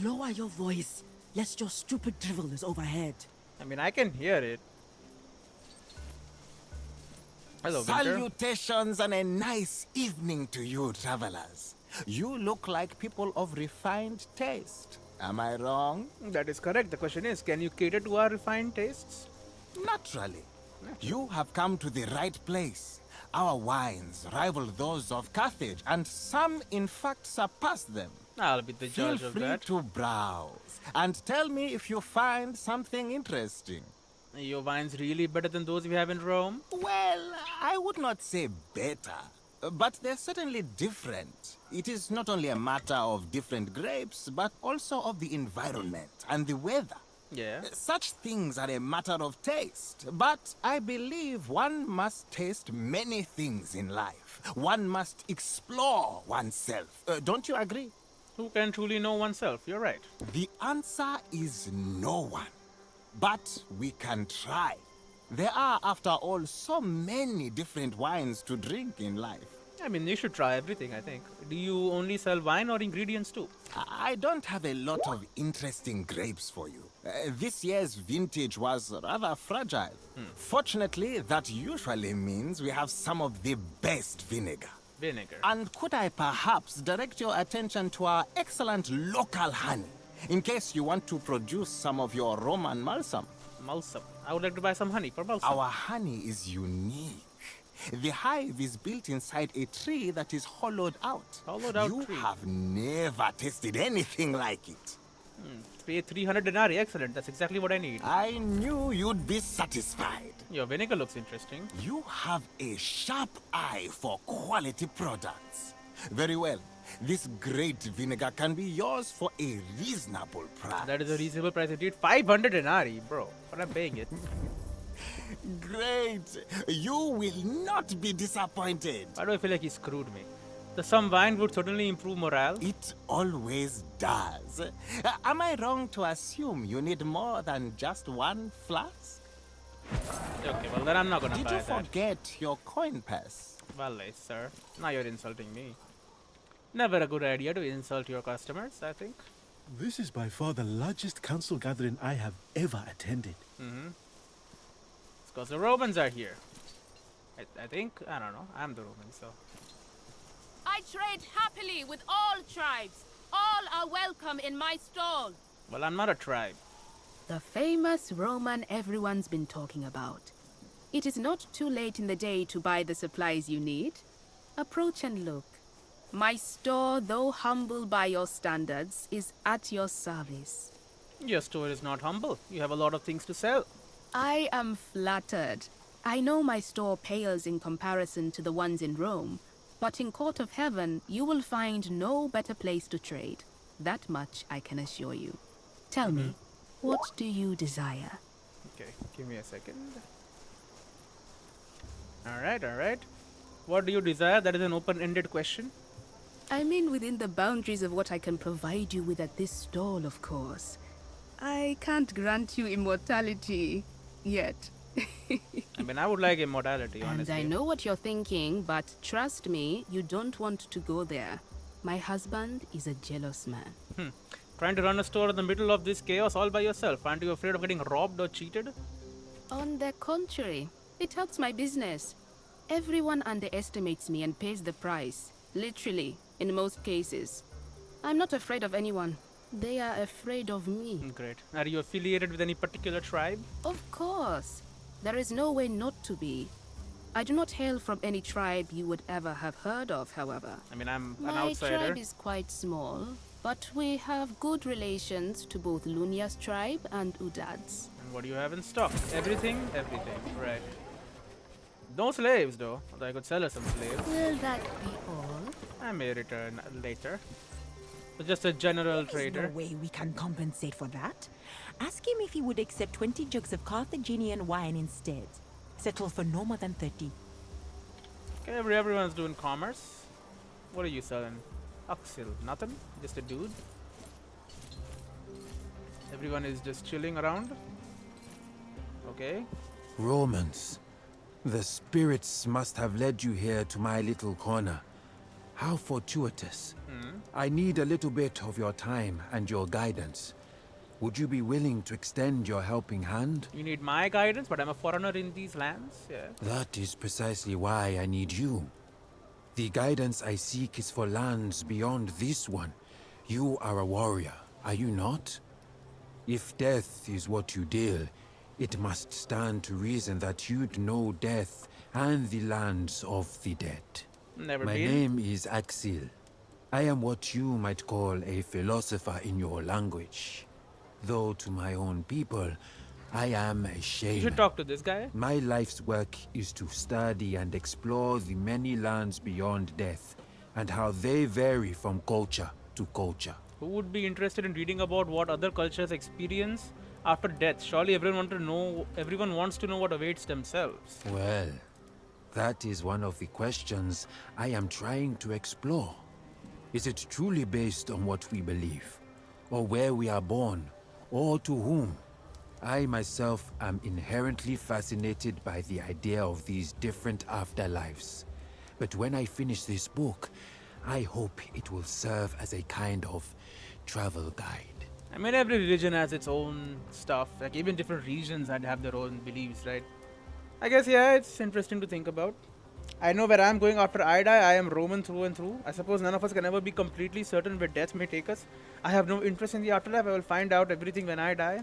Lower your voice. Lest your stupid drivel is overhead. I mean, I can hear it. Hello, Winter. Salutations and a nice evening to you, travelers. You look like people of refined taste. Am I wrong? That is correct. The question is, can you cater to our refined tastes? Naturally. You have come to the right place. Our wines rival those of Carthage, and some, in fact, surpass them. I'll be the judge of that. Feel free to browse, and tell me if you find something interesting. Are your wines really better than those we have in Rome? Well, I would not say better, but they're certainly different. It is not only a matter of different grapes, but also of the environment and the weather. Yeah. Such things are a matter of taste, but I believe one must taste many things in life. One must explore oneself. Don't you agree? Who can truly know oneself? You're right. The answer is no one. But we can try. There are, after all, so many different wines to drink in life. I mean, you should try everything, I think. Do you only sell wine or ingredients too? I don't have a lot of interesting grapes for you. This year's vintage was rather fragile. Fortunately, that usually means we have some of the best vinegar. Vinegar. And could I perhaps direct your attention to our excellent local honey, in case you want to produce some of your Roman balsam? Balsam. I would like to buy some honey for balsam. Our honey is unique. The hive is built inside a tree that is hollowed out. Hollowed out you tree. have never tasted anything like it. Pay 300 denarii. Excellent. That's exactly what I need. I knew you'd be satisfied. Your vinegar looks interesting. You have a sharp eye for quality products. Very well. This great vinegar can be yours for a reasonable price. That is a reasonable price indeed. 500 denarii, bro. But I'm paying it. Great. You will not be disappointed. Why do I feel like he screwed me? Some wine would certainly improve morale. It always does. Am I wrong to assume you need more than just one flask? Okay, well then I'm not gonna Did buy you that. forget your coin purse? Well, sir. Now you're insulting me. Never a good idea to insult your customers, I think. This is by far the largest council gathering I have ever attended. It's because the Romans are here. I think. I don't know. I'm the Roman, so. I trade happily with all tribes. All are welcome in my stall. Well, I'm not a tribe. The famous Roman everyone's been talking about. It is not too late in the day to buy the supplies you need. Approach and look. My store, though humble by your standards, is at your service. Your store is not humble. You have a lot of things to sell. I am flattered. I know my store pales in comparison to the ones in Rome, but in Court of Heaven, you will find no better place to trade. That much I can assure you. Tell me, what do you desire? Okay, give me a second. Alright. What do you desire? That is an open-ended question. I mean within the boundaries of what I can provide you with at this stall, of course. I can't grant you immortality yet. I mean, I would like immortality, honestly. And I know what you're thinking, but trust me, you don't want to go there. My husband is a jealous man. Trying to run a store in the middle of this chaos all by yourself. Aren't you afraid of getting robbed or cheated? On the contrary, it helps my business. Everyone underestimates me and pays the price. Literally, in most cases. I'm not afraid of anyone. They are afraid of me. Great. Are you affiliated with any particular tribe? Of course. There is no way not to be. I do not hail from any tribe you would ever have heard of, however. I mean, I'm an My outsider. tribe is quite small, but we have good relations to both Lunia's tribe and Udad's. And what do you have in stock? Everything? Everything. Right. No slaves, though. Although I could sell her some slaves. Will that be all? I may return later. But just a general trader. There's no way we can compensate for that. Ask him if he would accept 20 jugs of Carthaginian wine instead. Settle for no more than 30. Okay, everyone's doing commerce. What are you selling? Oxil. Nothing? Just a dude? Everyone is just chilling around? Okay. Romans. The spirits must have led you here to my little corner. How fortuitous. I need a little bit of your time and your guidance. Would you be willing to extend your helping hand? You need my guidance, but I'm a foreigner in these lands? Yeah. That is precisely why I need you. The guidance I seek is for lands beyond this one. You are a warrior, are you not? If death is what you deal, it must stand to reason that you'd know death and the lands of the dead. Never My been. name is Axil. I am what you might call a philosopher in your language. Though to my own people, I am a shaman. You should talk to this guy. My life's work is to study and explore the many lands beyond death, and how they vary from culture to culture. Who would be interested in reading about what other cultures experience after death? Surely everyone wants to know what awaits themselves. Well, that is one of the questions I am trying to explore. Is it truly based on what we believe, or where we are born, or to whom? I myself am inherently fascinated by the idea of these different afterlives. But when I finish this book, I hope it will serve as a kind of travel guide. I mean, every religion has its own stuff. Like, even different regions have their own beliefs, right? I guess, yeah, it's interesting to think about. I know where I'm going after I die. I am Roman through and through. I suppose none of us can ever be completely certain where death may take us. I have no interest in the afterlife. I will find out everything when I die.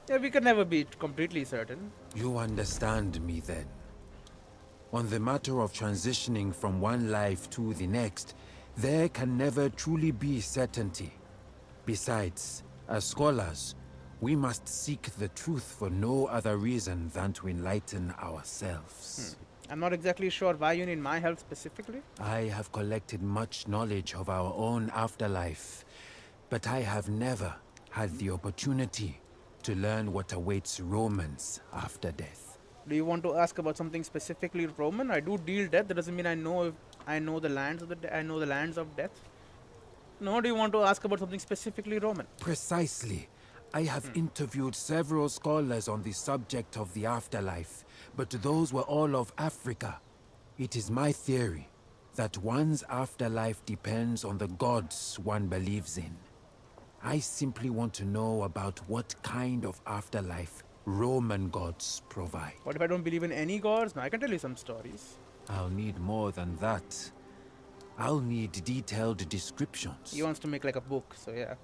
Yeah, we can never be completely certain. You understand me then. On the matter of transitioning from one life to the next, there can never truly be certainty. Besides, as scholars, we must seek the truth for no other reason than to enlighten ourselves. I'm not exactly sure why you need my help specifically. I have collected much knowledge of our own afterlife, but I have never had the opportunity to learn what awaits Romans after death. Do you want to ask about something specifically Roman? I do deal death. That doesn't mean I know the lands of I know the lands of death. No, do you want to ask about something specifically Roman? Precisely. I have interviewed several scholars on the subject of the afterlife, but those were all of Africa. It is my theory that one's afterlife depends on the gods one believes in. I simply want to know about what kind of afterlife Roman gods provide. What if I don't believe in any gods? No, I can tell you some stories. I'll need more than that. I'll need detailed descriptions. He wants to make like a book, so yeah.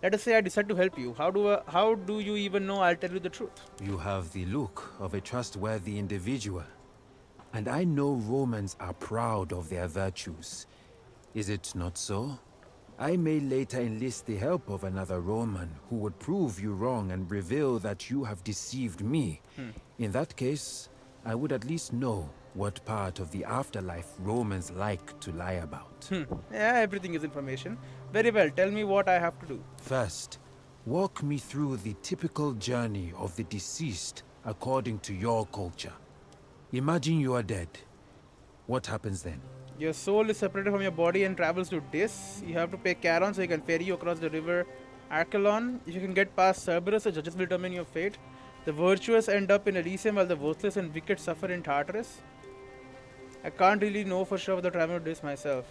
Let us say I decide to help you. How do you even know I'll tell you the truth? You have the look of a trustworthy individual. And I know Romans are proud of their virtues. Is it not so? I may later enlist the help of another Roman who would prove you wrong and reveal that you have deceived me. In that case, I would at least know what part of the afterlife Romans like to lie about. Yeah, everything is information. Very well, tell me what I have to do. First, walk me through the typical journey of the deceased according to your culture. Imagine you are dead. What happens then? Your soul is separated from your body and travels to Dis. You have to pay Charon so he can ferry you across the river Archelon. If you can get past Cerberus, the judges will determine your fate. The virtuous end up in Elysium while the worthless and wicked suffer in Tartarus. I can't really know for sure without traveling to Dis myself.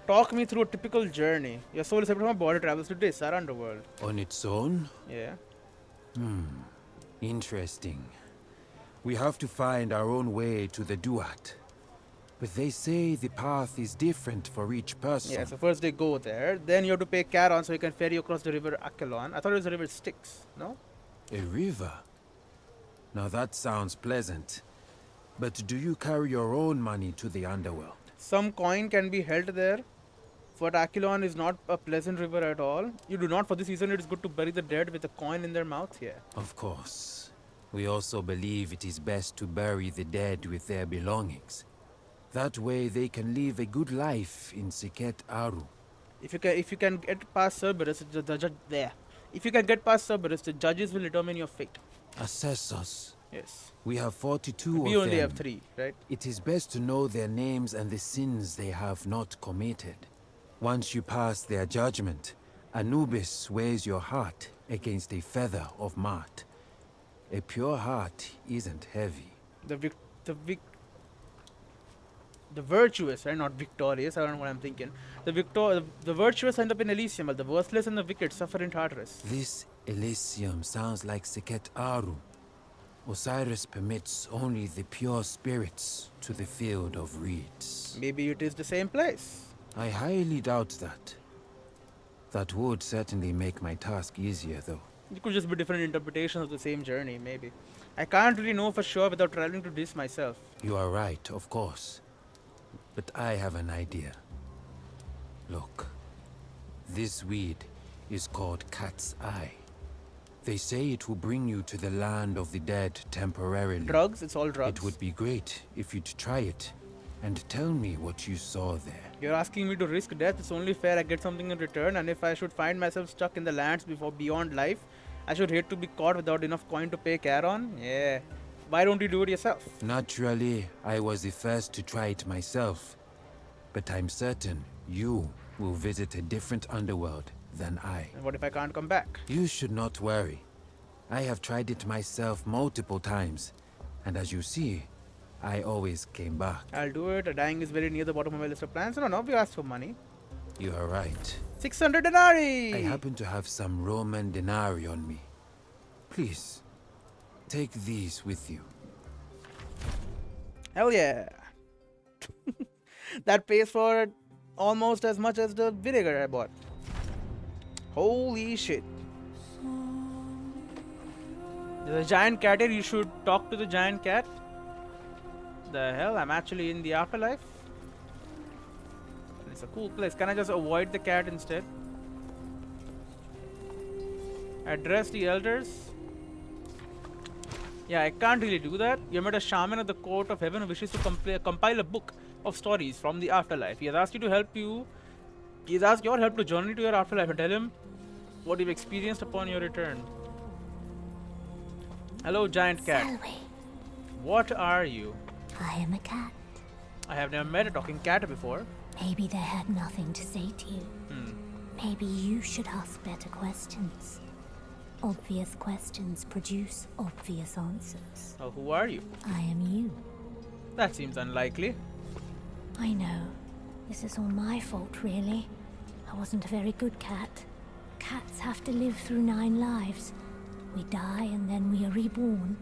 Talk me through a typical journey. Your soul is separated from your body, travels to Dis, our underworld. On its own? Yeah. Interesting. We have to find our own way to the Duat. But they say the path is different for each person. Yeah, so first they go there, then you have to pay Charon so he can ferry you across the river Achelon. I thought it was the river Styx, no? A river? Now that sounds pleasant. But do you carry your own money to the underworld? Some coin can be held there. But Achelon is not a pleasant river at all. You do not, for this reason, it is good to bury the dead with a coin in their mouth here. Of course. We also believe it is best to bury the dead with their belongings. That way they can live a good life in Siket Aru. If you can get past Cerberus, If you can get past Cerberus, the judges will determine your fate. Assessors. Yes. We have 42 of them. We only have 3, right? It is best to know their names and the sins they have not committed. Once you pass their judgment, Anubis weighs your heart against a feather of Mart. A pure heart isn't heavy. The virtuous, right? Not victorious. I don't know what I'm thinking. The virtuous end up in Elysium, while the worthless and the wicked suffer in Tartarus. This Elysium sounds like Siket Aru. Osiris permits only the pure spirits to the field of reeds. Maybe it is the same place. I highly doubt that. That would certainly make my task easier, though. It could just be different interpretations of the same journey, maybe. I can't really know for sure without traveling to this myself. You are right, of course. But I have an idea. Look, this weed is called cat's eye. They say it will bring you to the land of the dead temporarily. Drugs? It's all drugs. It would be great if you'd try it and tell me what you saw there. You're asking me to risk death. It's only fair I get something in return. And if I should find myself stuck in the lands beyond life, I should hate to be caught without enough coin to pay care on. Yeah. Why don't you do it yourself? Naturally, I was the first to try it myself. But I'm certain you will visit a different underworld than I. And what if I can't come back? You should not worry. I have tried it myself multiple times. And as you see, I always came back. I'll do it. Dying is very near the bottom of my list of plans. No, we asked for money. You are right. 600 denarii! I happen to have some Roman denarii on me. Please, take these with you. Hell yeah. That pays for almost as much as the vinegar I bought. Holy shit. There's a giant cat here. You should talk to the giant cat. The hell? I'm actually in the afterlife. It's a cool place. Can I just avoid the cat instead? Address the elders. Yeah, I can't really do that. You met a shaman at the court of heaven who wishes to compile a book of stories from the afterlife. He has asked you to help you. He has asked your help to journey to your afterlife and tell him what you've experienced upon your return. Hello, giant cat. Selway. What are you? I am a cat. I have never met a talking cat before. Maybe they had nothing to say to you. Maybe you should ask better questions. Obvious questions produce obvious answers. Oh, who are you? I am you. That seems unlikely. I know. This is all my fault, really. I wasn't a very good cat. Cats have to live through 9 lives. We die and then we are reborn.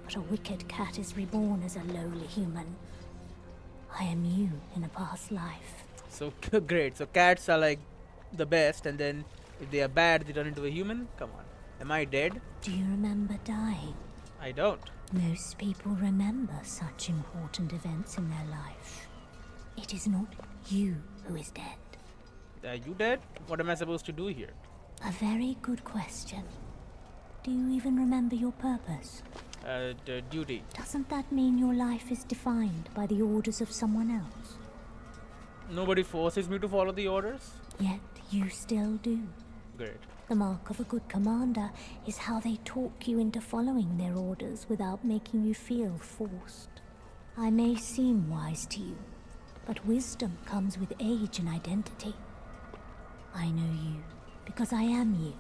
But a wicked cat is reborn as a lowly human. I am you in a past life. So great. So cats are like the best, and then if they are bad, they turn into a human? Come on. Am I dead? Do you remember dying? I don't. Most people remember such important events in their life. It is not you who is dead. Are you dead? What am I supposed to do here? A very good question. Do you even remember your purpose? Duty. Doesn't that mean your life is defined by the orders of someone else? Nobody forces me to follow the orders? Yet you still do. Great. The mark of a good commander is how they talk you into following their orders without making you feel forced. I may seem wise to you, but wisdom comes with age and identity. I know you because I am you.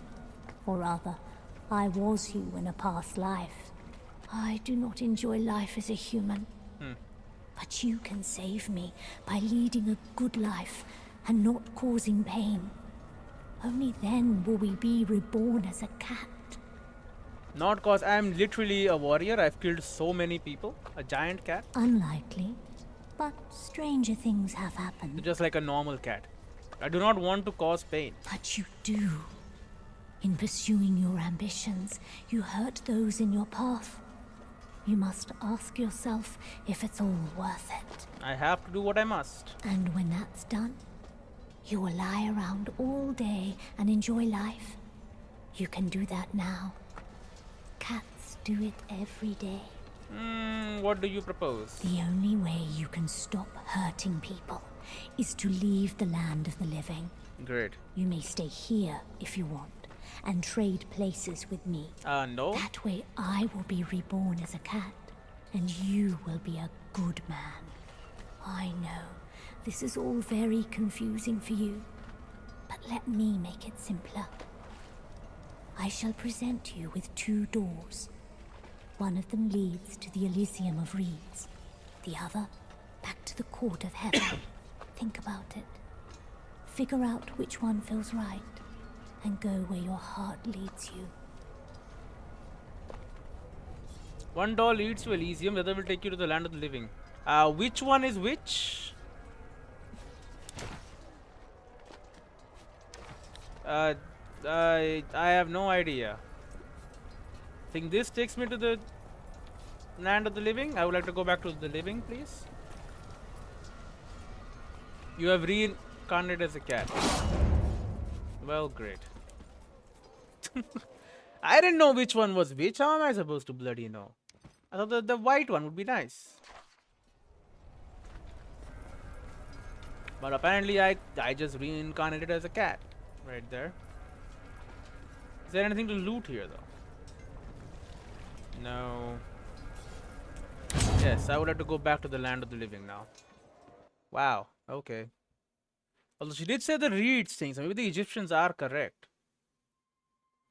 Or rather, I was you in a past life. I do not enjoy life as a human. But you can save me by leading a good life and not causing pain. Only then will we be reborn as a cat. Not cause I'm literally a warrior. I've killed so many people. A giant cat. Unlikely. But stranger things have happened. Just like a normal cat. I do not want to cause pain. But you do. In pursuing your ambitions, you hurt those in your path. You must ask yourself if it's all worth it. I have to do what I must. And when that's done, you will lie around all day and enjoy life. You can do that now. Cats do it every day. What do you propose? The only way you can stop hurting people is to leave the land of the living. Great. You may stay here if you want and trade places with me. No. That way I will be reborn as a cat and you will be a good man. I know this is all very confusing for you, but let me make it simpler. I shall present you with 2 doors. One of them leads to the Elysium of Reeds, the other back to the court of heaven. Think about it. Figure out which one feels right, and go where your heart leads you. One door leads to Elysium, the other will take you to the land of the living. Which one is which? I have no idea. I think this takes me to the land of the living. I would like to go back to the living, please. You have reincarnated as a cat. Well, great. I didn't know which one was which. How am I supposed to bloody know? I thought the white one would be nice. But apparently I just reincarnated as a cat. Right there. Is there anything to loot here though? No. Yes, I would have to go back to the land of the living now. Wow, okay. Although she did say the reeds thing, so maybe the Egyptians are correct.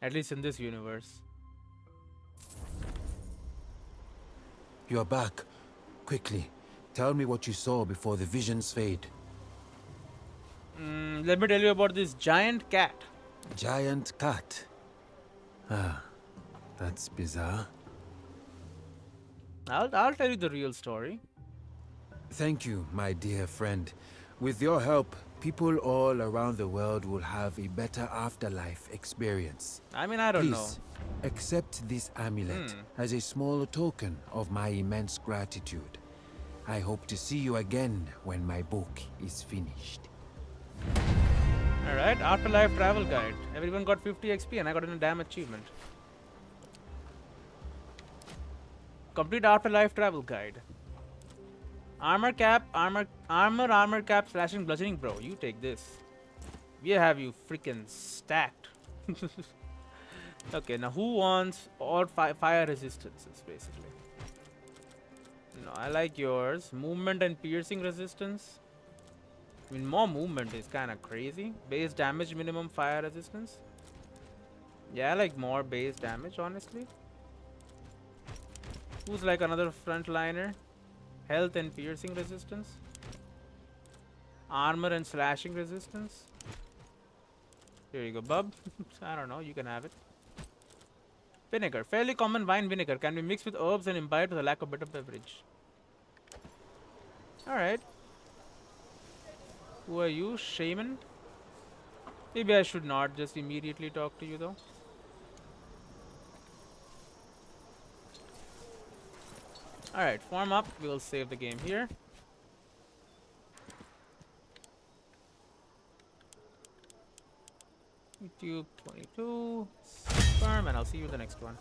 At least in this universe. You're back. Quickly, tell me what you saw before the visions fade. Let me tell you about this giant cat. Giant cat. Ah, that's bizarre. I'll tell you the real story. Thank you, my dear friend. With your help, people all around the world will have a better afterlife experience. I mean, I don't know. Please, accept this amulet as a small token of my immense gratitude. I hope to see you again when my book is finished. Alright, Afterlife Travel Guide. Everyone got 50 XP and I got a damn achievement. Complete Afterlife Travel Guide. Armor cap, armor cap, slashing, bludgeoning, bro. You take this. We have you freaking stacked. Okay, now who wants all fire resistances, basically? No, I like yours. Movement and piercing resistance. I mean, more movement is kind of crazy. Base damage, minimum fire resistance. Yeah, I like more base damage, honestly. Who's like another frontliner? Health and piercing resistance. Armor and slashing resistance. Here you go, bub. I don't know, you can have it. Vinegar. Fairly common wine vinegar. Can be mixed with herbs and imbibed with a lack of better beverage. Alright. Who are you? Shaman? Maybe I should not just immediately talk to you though. Alright, form up. We'll save the game here. YouTube 22. Confirm, and I'll see you in the next one.